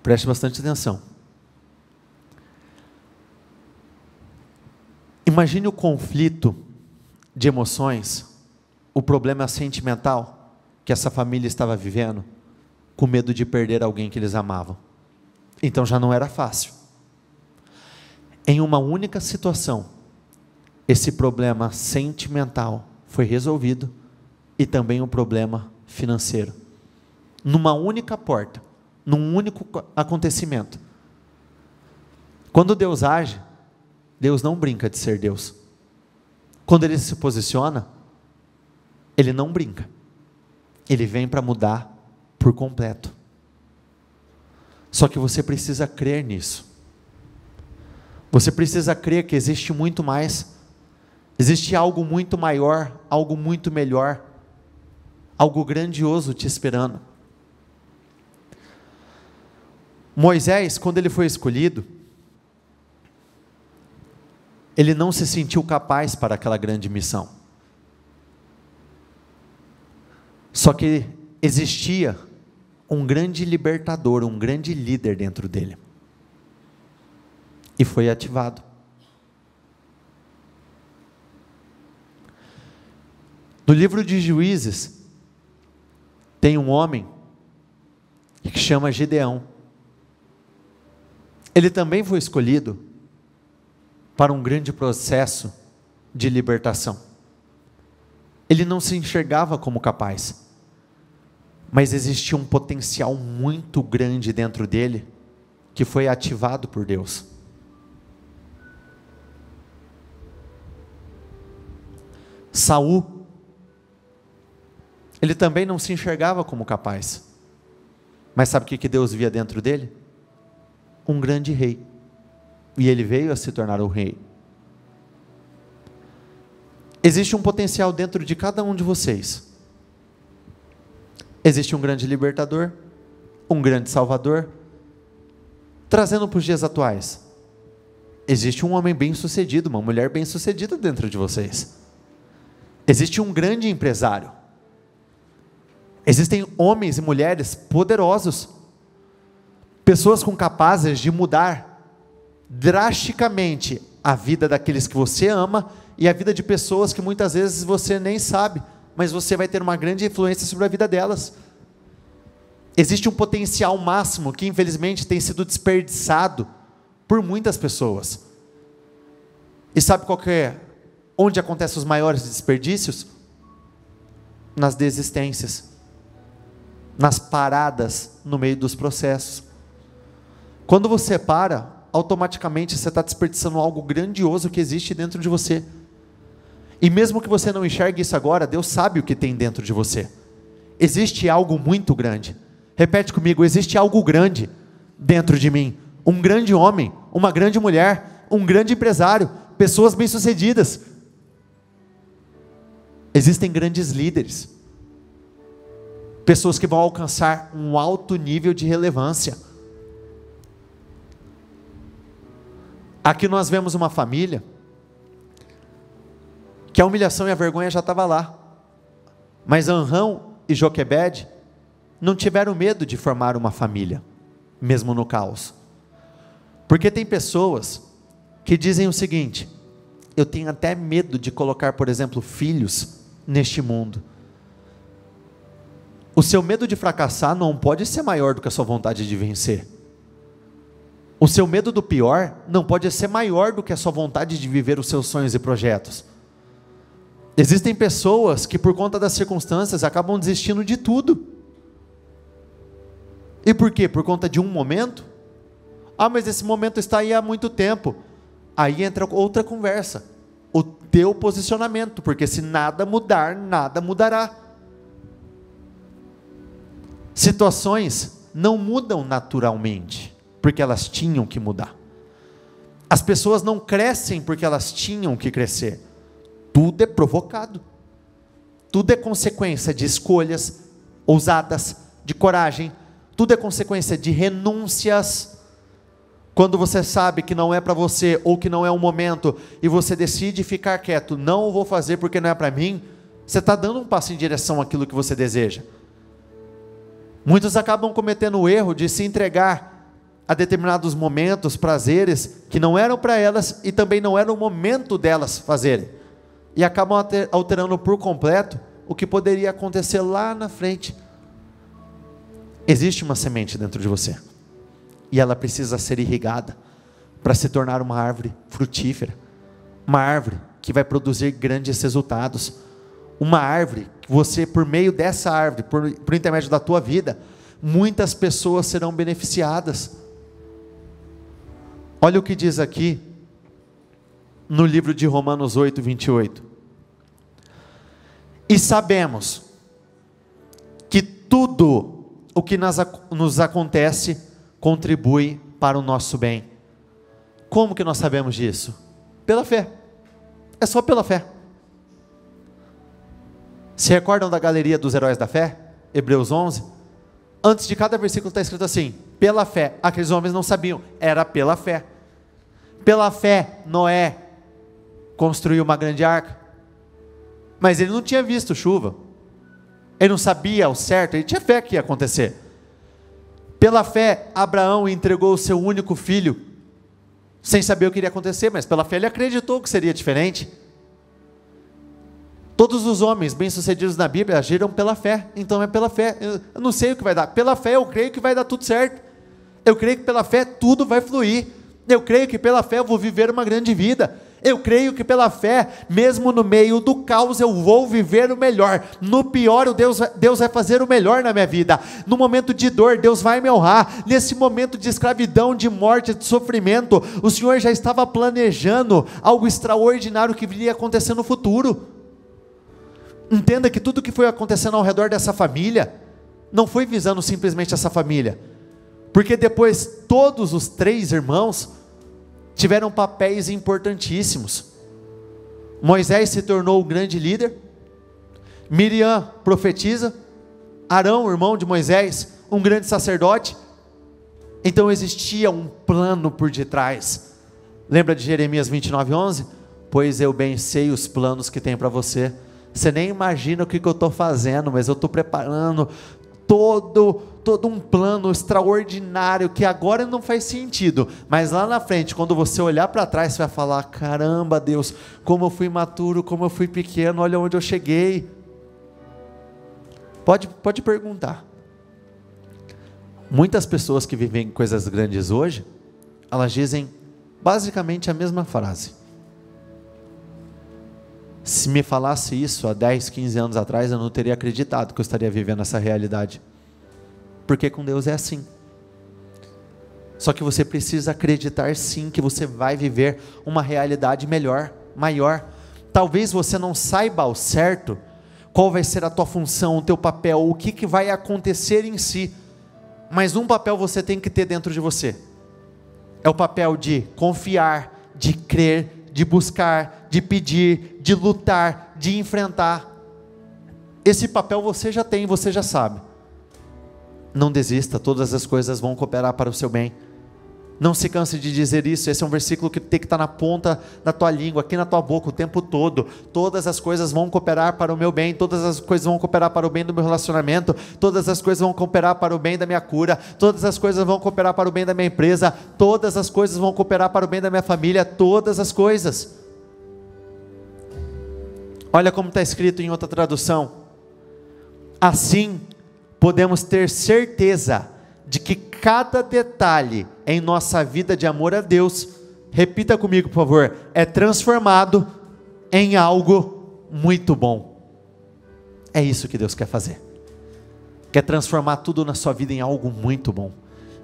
preste bastante atenção. Imagine o conflito de emoções, o problema sentimental que essa família estava vivendo, com medo de perder alguém que eles amavam. Então já não era fácil. Em uma única situação, esse problema sentimental foi resolvido e também o problema financeiro. Numa única porta, num único acontecimento. Quando Deus age, Deus não brinca de ser Deus. Quando Ele se posiciona, Ele não brinca. Ele vem para mudar por completo. Só que você precisa crer nisso. Você precisa crer que existe muito mais. Existe algo muito maior, algo muito melhor, algo grandioso te esperando. Moisés, quando ele foi escolhido, ele não se sentiu capaz para aquela grande missão. Só que existia um grande libertador, um grande líder dentro dele. E foi ativado. No livro de Juízes, tem um homem que chama Gideão. Ele também foi escolhido para um grande processo de libertação. Ele não se enxergava como capaz, mas existia um potencial muito grande dentro dele, que foi ativado por Deus. Saul, ele também não se enxergava como capaz, mas sabe o que Deus via dentro dele? Um grande rei, e ele veio a se tornar o rei. Existe um potencial dentro de cada um de vocês. Existe um grande libertador, um grande salvador. Trazendo para os dias atuais, existe um homem bem-sucedido, uma mulher bem-sucedida dentro de vocês. Existe um grande empresário. Existem homens e mulheres poderosos, pessoas capazes de mudar drasticamente a vida daqueles que você ama e a vida de pessoas que muitas vezes você nem sabe, mas você vai ter uma grande influência sobre a vida delas. Existe um potencial máximo que infelizmente tem sido desperdiçado por muitas pessoas. E sabe qual que é? Onde acontecem os maiores desperdícios? Nas desistências, nas paradas no meio dos processos. Quando você para, automaticamente você está desperdiçando algo grandioso que existe dentro de você. E mesmo que você não enxergue isso agora, Deus sabe o que tem dentro de você. Existe algo muito grande. Repete comigo: existe algo grande dentro de mim. Um grande homem, uma grande mulher, um grande empresário, pessoas bem-sucedidas. Existem grandes líderes, pessoas que vão alcançar um alto nível de relevância. Aqui nós vemos uma família que a humilhação e a vergonha já estavam lá, mas Anrão e Joquebede não tiveram medo de formar uma família, mesmo no caos. Porque tem pessoas que dizem o seguinte: eu tenho até medo de colocar, por exemplo, filhos neste mundo. O seu medo de fracassar não pode ser maior do que a sua vontade de vencer. O seu medo do pior não pode ser maior do que a sua vontade de viver os seus sonhos e projetos. Existem pessoas que por conta das circunstâncias acabam desistindo de tudo. E por quê? Por conta de um momento? Ah, mas esse momento está aí há muito tempo. Aí entra outra conversa. O teu posicionamento, porque se nada mudar, nada mudará. Situações não mudam naturalmente, porque elas tinham que mudar. As pessoas não crescem porque elas tinham que crescer. Tudo é provocado. Tudo é consequência de escolhas ousadas, de coragem. Tudo é consequência de renúncias. Quando você sabe que não é para você, ou que não é o momento, e você decide ficar quieto, não vou fazer porque não é para mim, você está dando um passo em direção àquilo que você deseja. Muitos acabam cometendo o erro de se entregar a determinados momentos, prazeres, que não eram para elas, e também não era o momento delas fazerem, e acabam alterando por completo o que poderia acontecer lá na frente. Existe uma semente dentro de você, e ela precisa ser irrigada, para se tornar uma árvore frutífera, uma árvore que vai produzir grandes resultados, uma árvore que você, por meio dessa árvore, por intermédio da tua vida, muitas pessoas serão beneficiadas. Olha o que diz aqui, no livro de Romanos 8, 28. E sabemos que tudo o que nos acontece contribui para o nosso bem. Como que nós sabemos disso? Pela fé. É só pela fé. Se recordam da galeria dos heróis da fé? Hebreus 11? Antes de cada versículo está escrito assim: pela fé. Aqueles homens não sabiam, era pela fé. Pela fé, Noé construiu uma grande arca, mas ele não tinha visto chuva, ele não sabia ao certo, ele tinha fé que ia acontecer. Pela fé, Abraão entregou o seu único filho, sem saber o que iria acontecer, mas pela fé ele acreditou que seria diferente. Todos os homens bem-sucedidos na Bíblia agiram pela fé, então é pela fé. Eu não sei o que vai dar, pela fé eu creio que vai dar tudo certo, eu creio que pela fé tudo vai fluir, eu creio que pela fé eu vou viver uma grande vida, eu creio que pela fé, mesmo no meio do caos, eu vou viver o melhor. No pior, Deus vai fazer o melhor na minha vida. No momento de dor, Deus vai me honrar. Nesse momento de escravidão, de morte, de sofrimento, o Senhor já estava planejando algo extraordinário que viria acontecer no futuro. Entenda que tudo que foi acontecendo ao redor dessa família, não foi visando simplesmente essa família, porque depois todos os 3 irmãos tiveram papéis importantíssimos. Moisés se tornou o grande líder, Miriam profetiza, Arão, irmão de Moisés, um grande sacerdote. Então existia um plano por detrás. Lembra de Jeremias 29:11? Pois eu bem sei os planos que tenho para você. Você nem imagina o que eu estou fazendo, mas eu estou preparando todo um plano extraordinário, que agora não faz sentido, mas lá na frente, quando você olhar para trás, você vai falar: caramba Deus, como eu fui imaturo, como eu fui pequeno, olha onde eu cheguei. Pode perguntar. Muitas pessoas que vivem coisas grandes hoje, elas dizem basicamente a mesma frase: se me falasse isso há 10, 15 anos atrás, eu não teria acreditado que eu estaria vivendo essa realidade. Porque com Deus é assim. Só que você precisa acreditar sim que você vai viver uma realidade melhor, maior. Talvez você não saiba ao certo qual vai ser a tua função, o teu papel, o que vai acontecer em si, mas um papel você tem que ter dentro de você. É o papel de confiar, de crer, de buscar, de pedir, de lutar, de enfrentar. Esse papel você já tem, você já sabe. Não desista, todas as coisas vão cooperar para o seu bem. Não se canse de dizer isso. Esse é um versículo que tem que estar na ponta da tua língua, aqui na tua boca o tempo todo. Todas as coisas vão cooperar para o meu bem, todas as coisas vão cooperar para o bem do meu relacionamento, todas as coisas vão cooperar para o bem da minha cura, todas as coisas vão cooperar para o bem da minha empresa, todas as coisas vão cooperar para o bem da minha família, todas as coisas. Olha como está escrito em outra tradução: assim podemos ter certeza de que cada detalhe em nossa vida de amor a Deus, repita comigo por favor, é transformado em algo muito bom. É isso que Deus quer fazer, quer transformar tudo na sua vida em algo muito bom.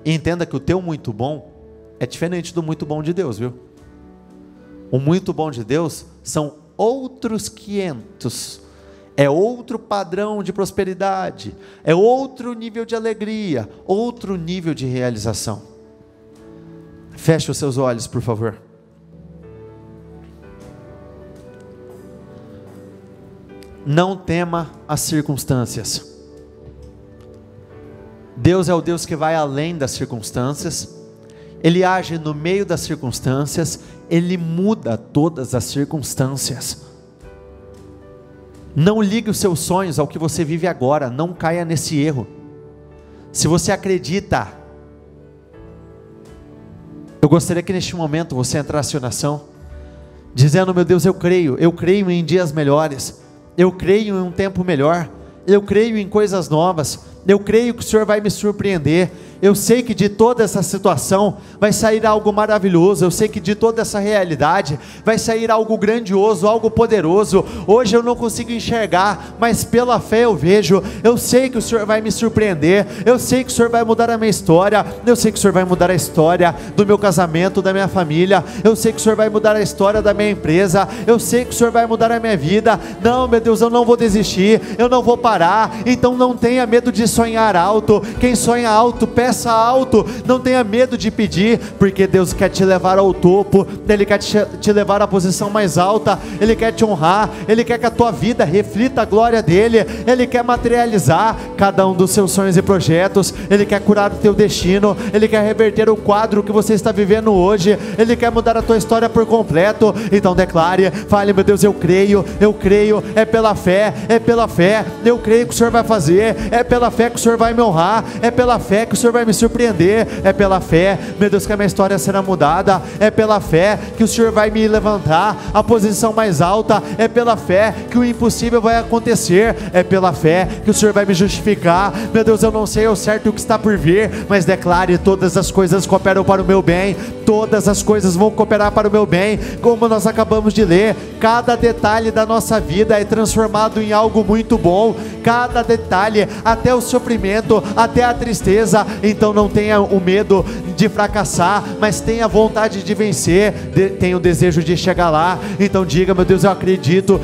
E entenda que o teu muito bom é diferente do muito bom de Deus, viu? O muito bom de Deus são outros 500, é outro padrão de prosperidade, é outro nível de alegria, outro nível de realização. Feche os seus olhos, por favor. Não tema as circunstâncias. Deus é o Deus que vai além das circunstâncias, Ele age no meio das circunstâncias, Ele muda todas as circunstâncias. Não ligue os seus sonhos ao que você vive agora, não caia nesse erro. Se você acredita, eu gostaria que neste momento você entrasse em oração, dizendo: meu Deus, eu creio em dias melhores, eu creio em um tempo melhor, eu creio em coisas novas, eu creio que o Senhor vai me surpreender, eu sei que de toda essa situação vai sair algo maravilhoso, eu sei que de toda essa realidade vai sair algo grandioso, algo poderoso. Hoje eu não consigo enxergar, mas pela fé eu vejo. Eu sei que o Senhor vai me surpreender, eu sei que o Senhor vai mudar a minha história, eu sei que o Senhor vai mudar a história do meu casamento, da minha família, eu sei que o Senhor vai mudar a história da minha empresa, eu sei que o Senhor vai mudar a minha vida. Não, meu Deus, eu não vou desistir, eu não vou parar. Então não tenha medo de sonhar alto. Quem sonha alto, peça alto. Não tenha medo de pedir, porque Deus quer te levar ao topo, Ele quer te levar à posição mais alta, Ele quer te honrar, Ele quer que a tua vida reflita a glória dEle, Ele quer materializar cada um dos seus sonhos e projetos, Ele quer curar o teu destino, Ele quer reverter o quadro que você está vivendo hoje, Ele quer mudar a tua história por completo. Então declare, fale: meu Deus, eu creio, é pela fé, eu creio que o Senhor vai fazer, é pela fé que o Senhor vai me honrar, é pela fé que o Senhor vai me surpreender, é pela fé, meu Deus, que a minha história será mudada, é pela fé que o Senhor vai me levantar à posição mais alta, é pela fé que o impossível vai acontecer, é pela fé que o Senhor vai me justificar. Meu Deus, eu não sei ao certo o que está por vir, mas declare: todas as coisas cooperam para o meu bem, todas as coisas vão cooperar para o meu bem. Como nós acabamos de ler, cada detalhe da nossa vida é transformado em algo muito bom, cada detalhe, até o sofrimento, até a tristeza. Então não tenha o medo de fracassar, mas tenha vontade de vencer, tenha o desejo de chegar lá. Então diga: meu Deus, eu acredito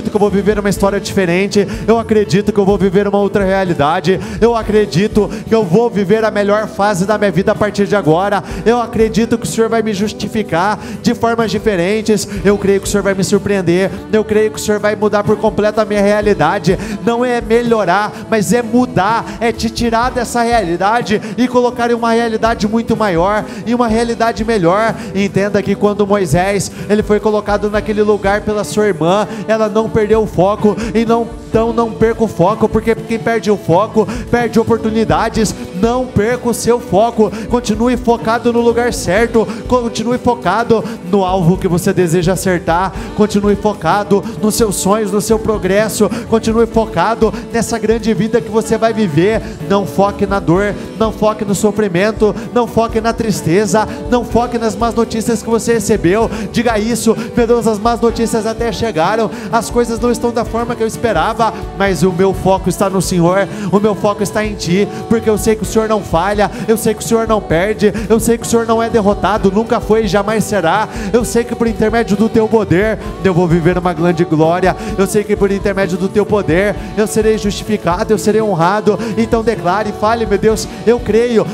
que eu vou viver uma história diferente, eu acredito que eu vou viver uma outra realidade, eu acredito que eu vou viver a melhor fase da minha vida a partir de agora, eu acredito que o Senhor vai me justificar de formas diferentes, eu creio que o Senhor vai me surpreender, eu creio que o Senhor vai mudar por completo a minha realidade. Não é melhorar, mas é mudar, é te tirar dessa realidade e colocar em uma realidade muito maior, em uma realidade melhor. Entenda que quando Moisés, ele foi colocado naquele lugar pela sua irmã, ela não perdeu o foco, então não perca o foco, porque quem perde o foco, perde oportunidades. Não perca o seu foco, continue focado no lugar certo, continue focado no alvo que você deseja acertar, continue focado nos seus sonhos, no seu progresso, continue focado nessa grande vida que você vai viver. Não foque na dor, não foque no sofrimento, não foque na tristeza, não foque nas más notícias que você recebeu. Diga isso: meu Deus, as más notícias até chegaram, as coisas não estão da forma que eu esperava, mas o meu foco está no Senhor, o meu foco está em Ti, porque eu sei que o Senhor não falha, eu sei que o Senhor não perde, eu sei que o Senhor não é derrotado, nunca foi e jamais será. Eu sei que por intermédio do Teu poder eu vou viver uma grande glória, eu sei que por intermédio do Teu poder eu serei justificado, eu serei honrado. Então declare, fale: meu Deus, eu creio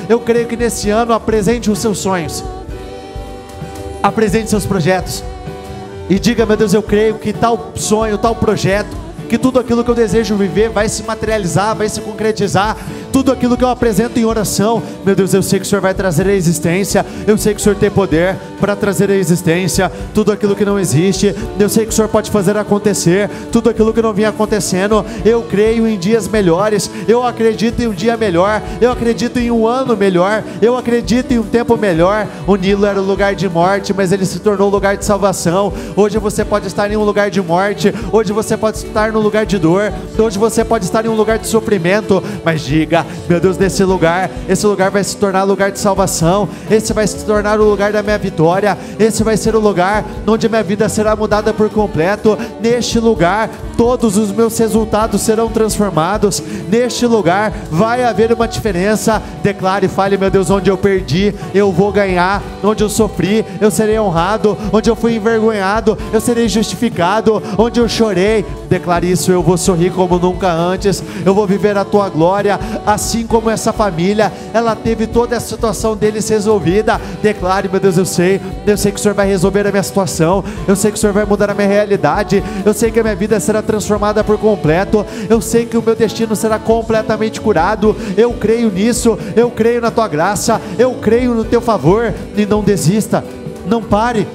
que nesse ano apresente os seus sonhos, apresente seus projetos e diga: meu Deus, eu creio que tal sonho, tal projeto, que tudo aquilo que eu desejo viver vai se materializar, vai se concretizar. Tudo aquilo que eu apresento em oração, meu Deus, eu sei que o Senhor vai trazer a existência, eu sei que o Senhor tem poder para trazer a existência tudo aquilo que não existe. Eu sei que o Senhor pode fazer acontecer tudo aquilo que não vinha acontecendo. Eu creio em dias melhores, eu acredito em um dia melhor, eu acredito em um ano melhor, eu acredito em um tempo melhor. O Nilo era um lugar de morte, mas ele se tornou um lugar de salvação. Hoje você pode estar em um lugar de morte, hoje você pode estar num lugar de dor, hoje você pode estar em um lugar de sofrimento, mas diga: meu Deus, nesse lugar, esse lugar vai se tornar lugar de salvação, esse vai se tornar o lugar da minha vitória, esse vai ser o lugar onde minha vida será mudada por completo. Neste lugar todos os meus resultados serão transformados, neste lugar vai haver uma diferença. Declare e fale: meu Deus, onde eu perdi, eu vou ganhar, onde eu sofri, eu serei honrado, onde eu fui envergonhado, eu serei justificado, onde eu chorei, declare isso: eu vou sorrir como nunca antes, eu vou viver a Tua glória. Assim como essa família, ela teve toda a situação deles resolvida. Declare: meu Deus, eu sei que o Senhor vai resolver a minha situação, eu sei que o Senhor vai mudar a minha realidade, eu sei que a minha vida será transformada por completo, eu sei que o meu destino será completamente curado. Eu creio nisso, eu creio na Tua graça, eu creio no Teu favor. E não desista, não pare.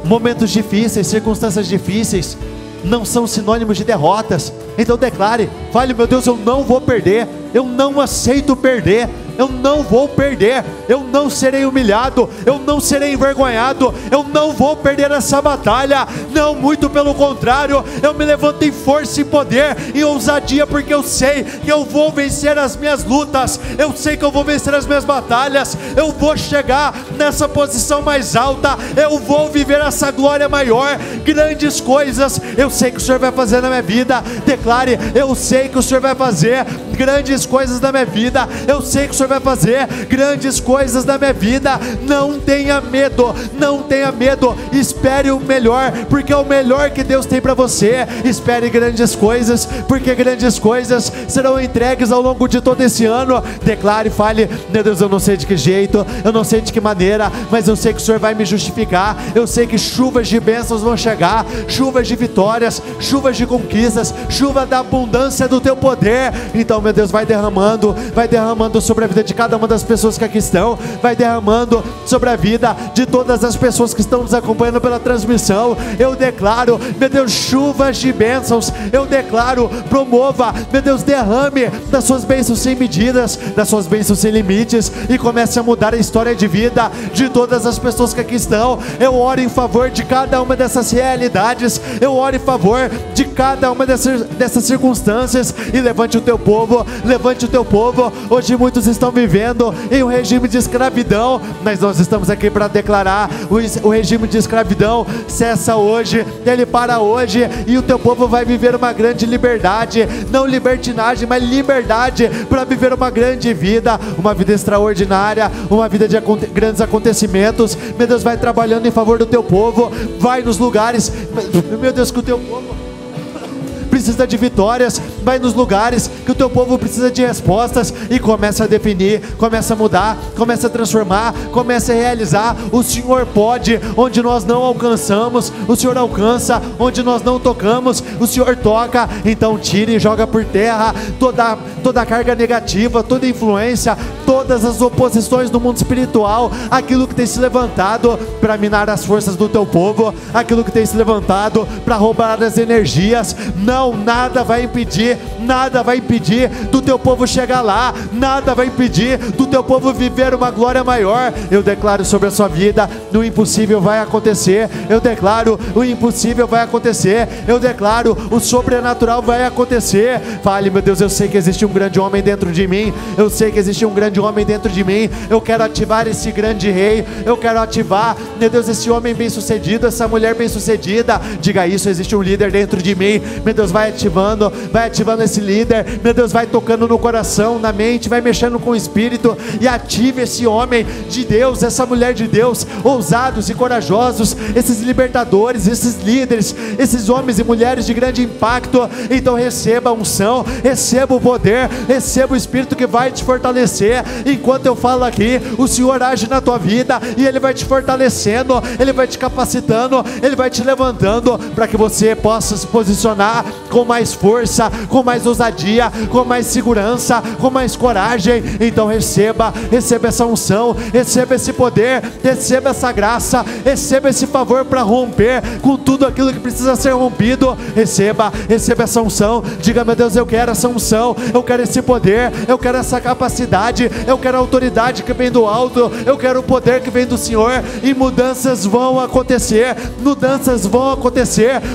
Momentos difíceis, circunstâncias difíceis não são sinônimos de derrotas. Então declare, fale: meu Deus, eu não vou perder, eu não aceito perder, eu não vou perder, eu não serei humilhado, eu não serei envergonhado, eu não vou perder essa batalha. Não, muito pelo contrário, eu me levanto em força, em poder, em ousadia, porque eu sei que eu vou vencer as minhas lutas, eu sei que eu vou vencer as minhas batalhas, eu vou chegar nessa posição mais alta, eu vou viver essa glória maior. Grandes coisas eu sei que o Senhor vai fazer na minha vida. Declare: eu sei que o Senhor vai fazer grandes coisas na minha vida, eu sei que o Senhor vai fazer grandes coisas na minha vida. Não tenha medo, não tenha medo, espere o melhor, porque é o melhor que Deus tem para você. Espere grandes coisas, porque grandes coisas serão entregues ao longo de todo esse ano. Declare e fale: meu Deus, eu não sei de que jeito, eu não sei de que maneira, mas eu sei que o Senhor vai me justificar. Eu sei que chuvas de bênçãos vão chegar, chuvas de vitórias, chuvas de conquistas, chuva da abundância do teu poder. Então, meu Deus, vai derramando sobre a vida de cada uma das pessoas que aqui estão, vai derramando sobre a vida de todas as pessoas que estão nos acompanhando pela transmissão. Eu declaro, meu Deus, chuvas de bênçãos. Eu declaro: promova, meu Deus, derrame das suas bênçãos sem medidas, das suas bênçãos sem limites, e comece a mudar a história de vida de todas as pessoas que aqui estão. Eu oro em favor de cada uma dessas realidades, eu oro em favor de cada uma dessas circunstâncias. E levante o teu povo, levante o teu povo. Hoje muitos estão vivendo em um regime de escravidão, mas nós estamos aqui para declarar: o regime de escravidão cessa hoje, ele para hoje, e o teu povo vai viver uma grande liberdade, não libertinagem, mas liberdade para viver uma grande vida, uma vida extraordinária, uma vida de grandes acontecimentos. Meu Deus, vai trabalhando em favor do teu povo, vai nos lugares, meu Deus, que o teu povo precisa de vitórias, vai nos lugares que o teu povo precisa de respostas, e começa a definir, começa a mudar, começa a transformar, começa a realizar. O Senhor pode, onde nós não alcançamos, o Senhor alcança, onde nós não tocamos, o Senhor toca. Então tire e joga por terra toda a carga negativa, toda influência, todas as oposições do mundo espiritual, aquilo que tem se levantado para minar as forças do teu povo, aquilo que tem se levantado para roubar as energias. Não, nada vai impedir do teu povo chegar lá, nada vai impedir do teu povo viver uma glória maior. Eu declaro sobre a sua vida: o impossível vai acontecer. Eu declaro: o impossível vai acontecer. Eu declaro: o sobrenatural vai acontecer. Fale: meu Deus, eu sei que existe um grande homem dentro de mim, eu sei que existe um grande homem dentro de mim. Eu quero ativar esse grande rei, eu quero ativar, meu Deus, esse homem bem sucedido, essa mulher bem sucedida. Diga isso: existe um líder dentro de mim. Meu Deus, vai ativando esse líder. Meu Deus, vai tocando no coração, na mente, vai mexendo com o espírito, e ative esse homem de Deus, essa mulher de Deus, ousados e corajosos, esses libertadores, esses líderes, esses homens e mulheres de grande impacto. Então receba a unção, receba o poder, receba o Espírito que vai te fortalecer. Enquanto eu falo aqui, o Senhor age na tua vida, e Ele vai te fortalecendo, Ele vai te capacitando, Ele vai te levantando, para que você possa se posicionar com mais força, com mais ousadia, com mais segurança, com mais coragem. Então receba essa unção, receba esse poder, receba essa graça, receba esse favor para romper com tudo aquilo que precisa ser rompido. Receba essa unção. Diga: meu Deus, eu quero essa unção, eu quero esse poder, eu quero essa capacidade, eu quero a autoridade que vem do alto, eu quero o poder que vem do Senhor. E mudanças vão acontecer,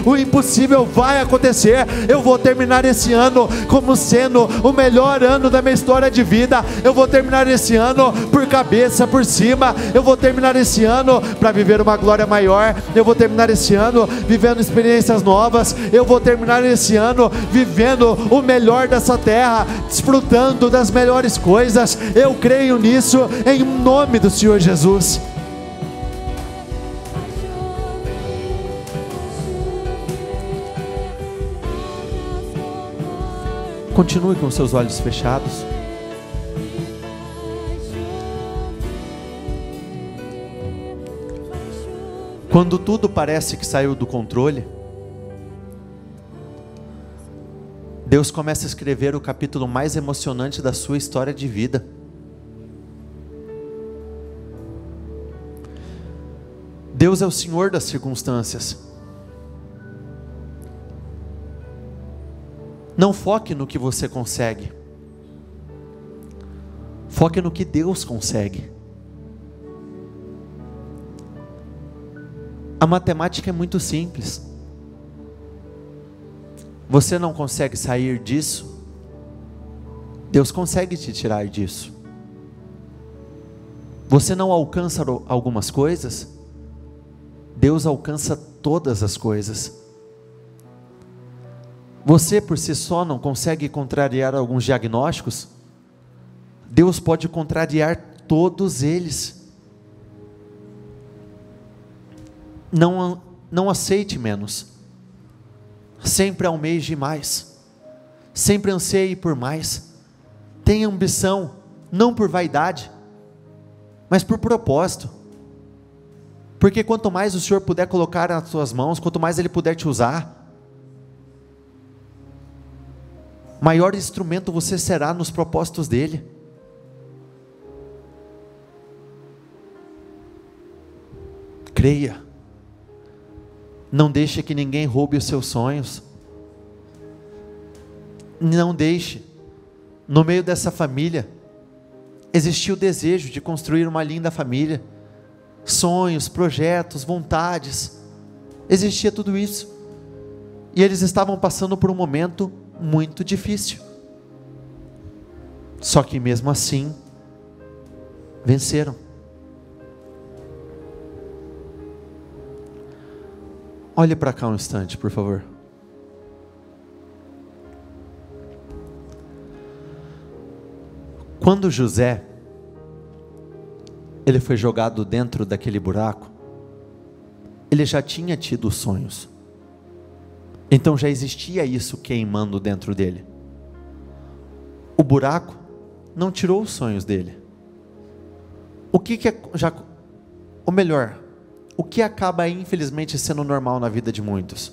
o impossível vai acontecer. Eu vou terminar esse ano como sendo o melhor ano da minha história de vida. Eu vou terminar esse ano por cabeça, por cima. Eu vou terminar esse ano para viver uma glória maior. Eu vou terminar esse ano vivendo experiências novas. Eu vou terminar esse ano vivendo o melhor dessa terra, desfrutando das melhores coisas. Eu creio nisso, em nome do Senhor Jesus. Continue com seus olhos fechados. Quando tudo parece que saiu do controle, Deus começa a escrever o capítulo mais emocionante da sua história de vida. Deus é o Senhor das circunstâncias. Não foque no que você consegue. Foque no que Deus consegue. A matemática é muito simples. Você não consegue sair disso, Deus consegue te tirar disso. Você não alcança algumas coisas, Deus alcança todas as coisas. Você por si só não consegue contrariar alguns diagnósticos, Deus pode contrariar todos eles. Não aceite menos. Sempre almeje mais. Sempre anseie por mais. Tenha ambição, não por vaidade, mas por propósito. Porque quanto mais o Senhor puder colocar nas suas mãos, quanto mais Ele puder te usar, maior instrumento você será nos propósitos dEle. Creia. Não deixe que ninguém roube os seus sonhos. Não deixe. No meio dessa família, existia o desejo de construir uma linda família. Sonhos, projetos, vontades. Existia tudo isso. E eles estavam passando por um momento muito difícil. Só que mesmo assim, venceram. Olhe para cá um instante, por favor. Quando José, ele foi jogado dentro daquele buraco, ele já tinha tido sonhos. Então já existia isso queimando dentro dele. O buraco não tirou os sonhos dele. O que acaba infelizmente sendo normal na vida de muitos?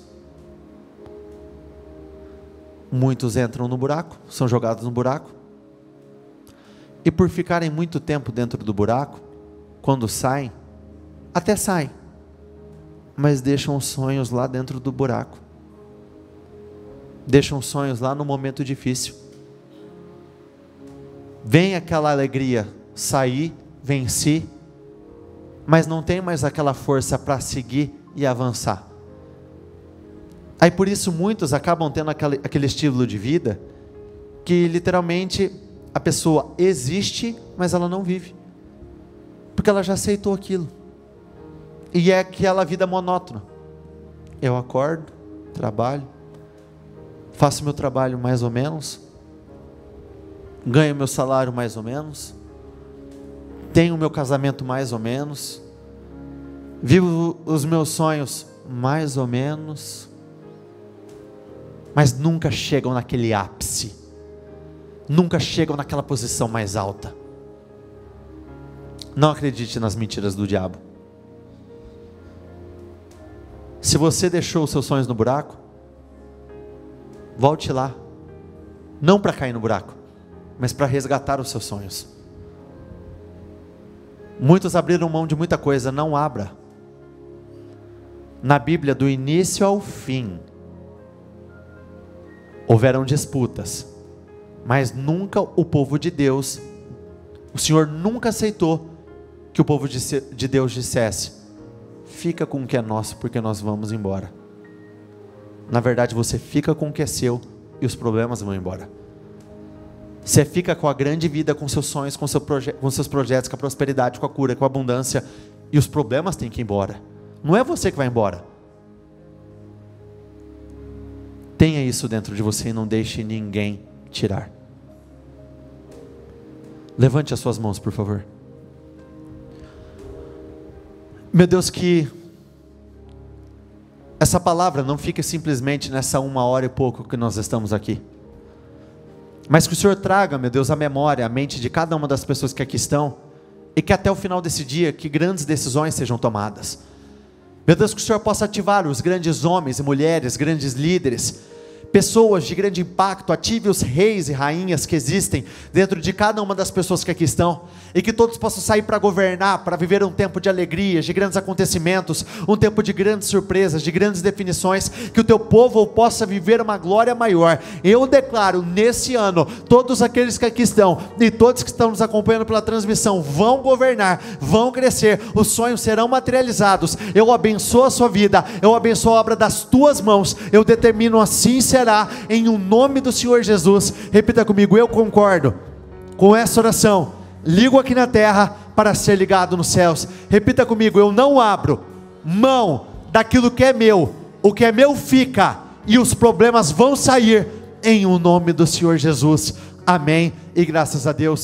Muitos entram no buraco, são jogados no buraco, e por ficarem muito tempo dentro do buraco, quando saem, até saem, mas deixam os sonhos lá dentro do buraco, deixam os sonhos lá no momento difícil. Vem aquela alegria, sair, venci, mas não tem mais aquela força para seguir e avançar. Aí por isso muitos acabam tendo aquele estilo de vida, que literalmente a pessoa existe, mas ela não vive, porque ela já aceitou aquilo, e é aquela vida monótona. Eu acordo, trabalho, faço meu trabalho mais ou menos, ganho meu salário mais ou menos, tenho meu casamento mais ou menos, vivo os meus sonhos mais ou menos, mas nunca chegam naquele ápice, nunca chegam naquela posição mais alta. Não acredite nas mentiras do diabo. Se você deixou os seus sonhos no buraco, volte lá, não para cair no buraco, mas para resgatar os seus sonhos. Muitos abriram mão de muita coisa, não abra. Na Bíblia, do início ao fim, houveram disputas, mas nunca o povo de Deus, o Senhor nunca aceitou que o povo de Deus dissesse: fica com o que é nosso, porque nós vamos embora. Na verdade, você fica com o que é seu, e os problemas vão embora. Você fica com a grande vida, com seus sonhos, com seus projetos, com a prosperidade, com a cura, com a abundância, e os problemas têm que ir embora. Não é você que vai embora. Tenha isso dentro de você e não deixe ninguém tirar. Levante as suas mãos, por favor. Meu Deus, que essa palavra não fique simplesmente nessa 1 hora e pouco que nós estamos aqui, mas que o Senhor traga, meu Deus, a memória, a mente de cada uma das pessoas que aqui estão, e que até o final desse dia, que grandes decisões sejam tomadas. Meu Deus, que o Senhor possa ativar os grandes homens e mulheres, grandes líderes, pessoas de grande impacto, ative os reis e rainhas que existem dentro de cada uma das pessoas que aqui estão, e que todos possam sair para governar, para viver um tempo de alegrias, de grandes acontecimentos, um tempo de grandes surpresas, de grandes definições, que o teu povo possa viver uma glória maior. Eu declaro nesse ano, todos aqueles que aqui estão, e todos que estão nos acompanhando pela transmissão, vão governar, vão crescer, os sonhos serão materializados. Eu abençoo a sua vida, eu abençoo a obra das tuas mãos, eu determino assim será, em o nome do Senhor Jesus. Repita comigo: eu concordo com essa oração, ligo aqui na terra para ser ligado nos céus. Repita comigo: eu não abro mão daquilo que é meu, o que é meu fica, e os problemas vão sair, em o nome do Senhor Jesus. Amém e graças a Deus.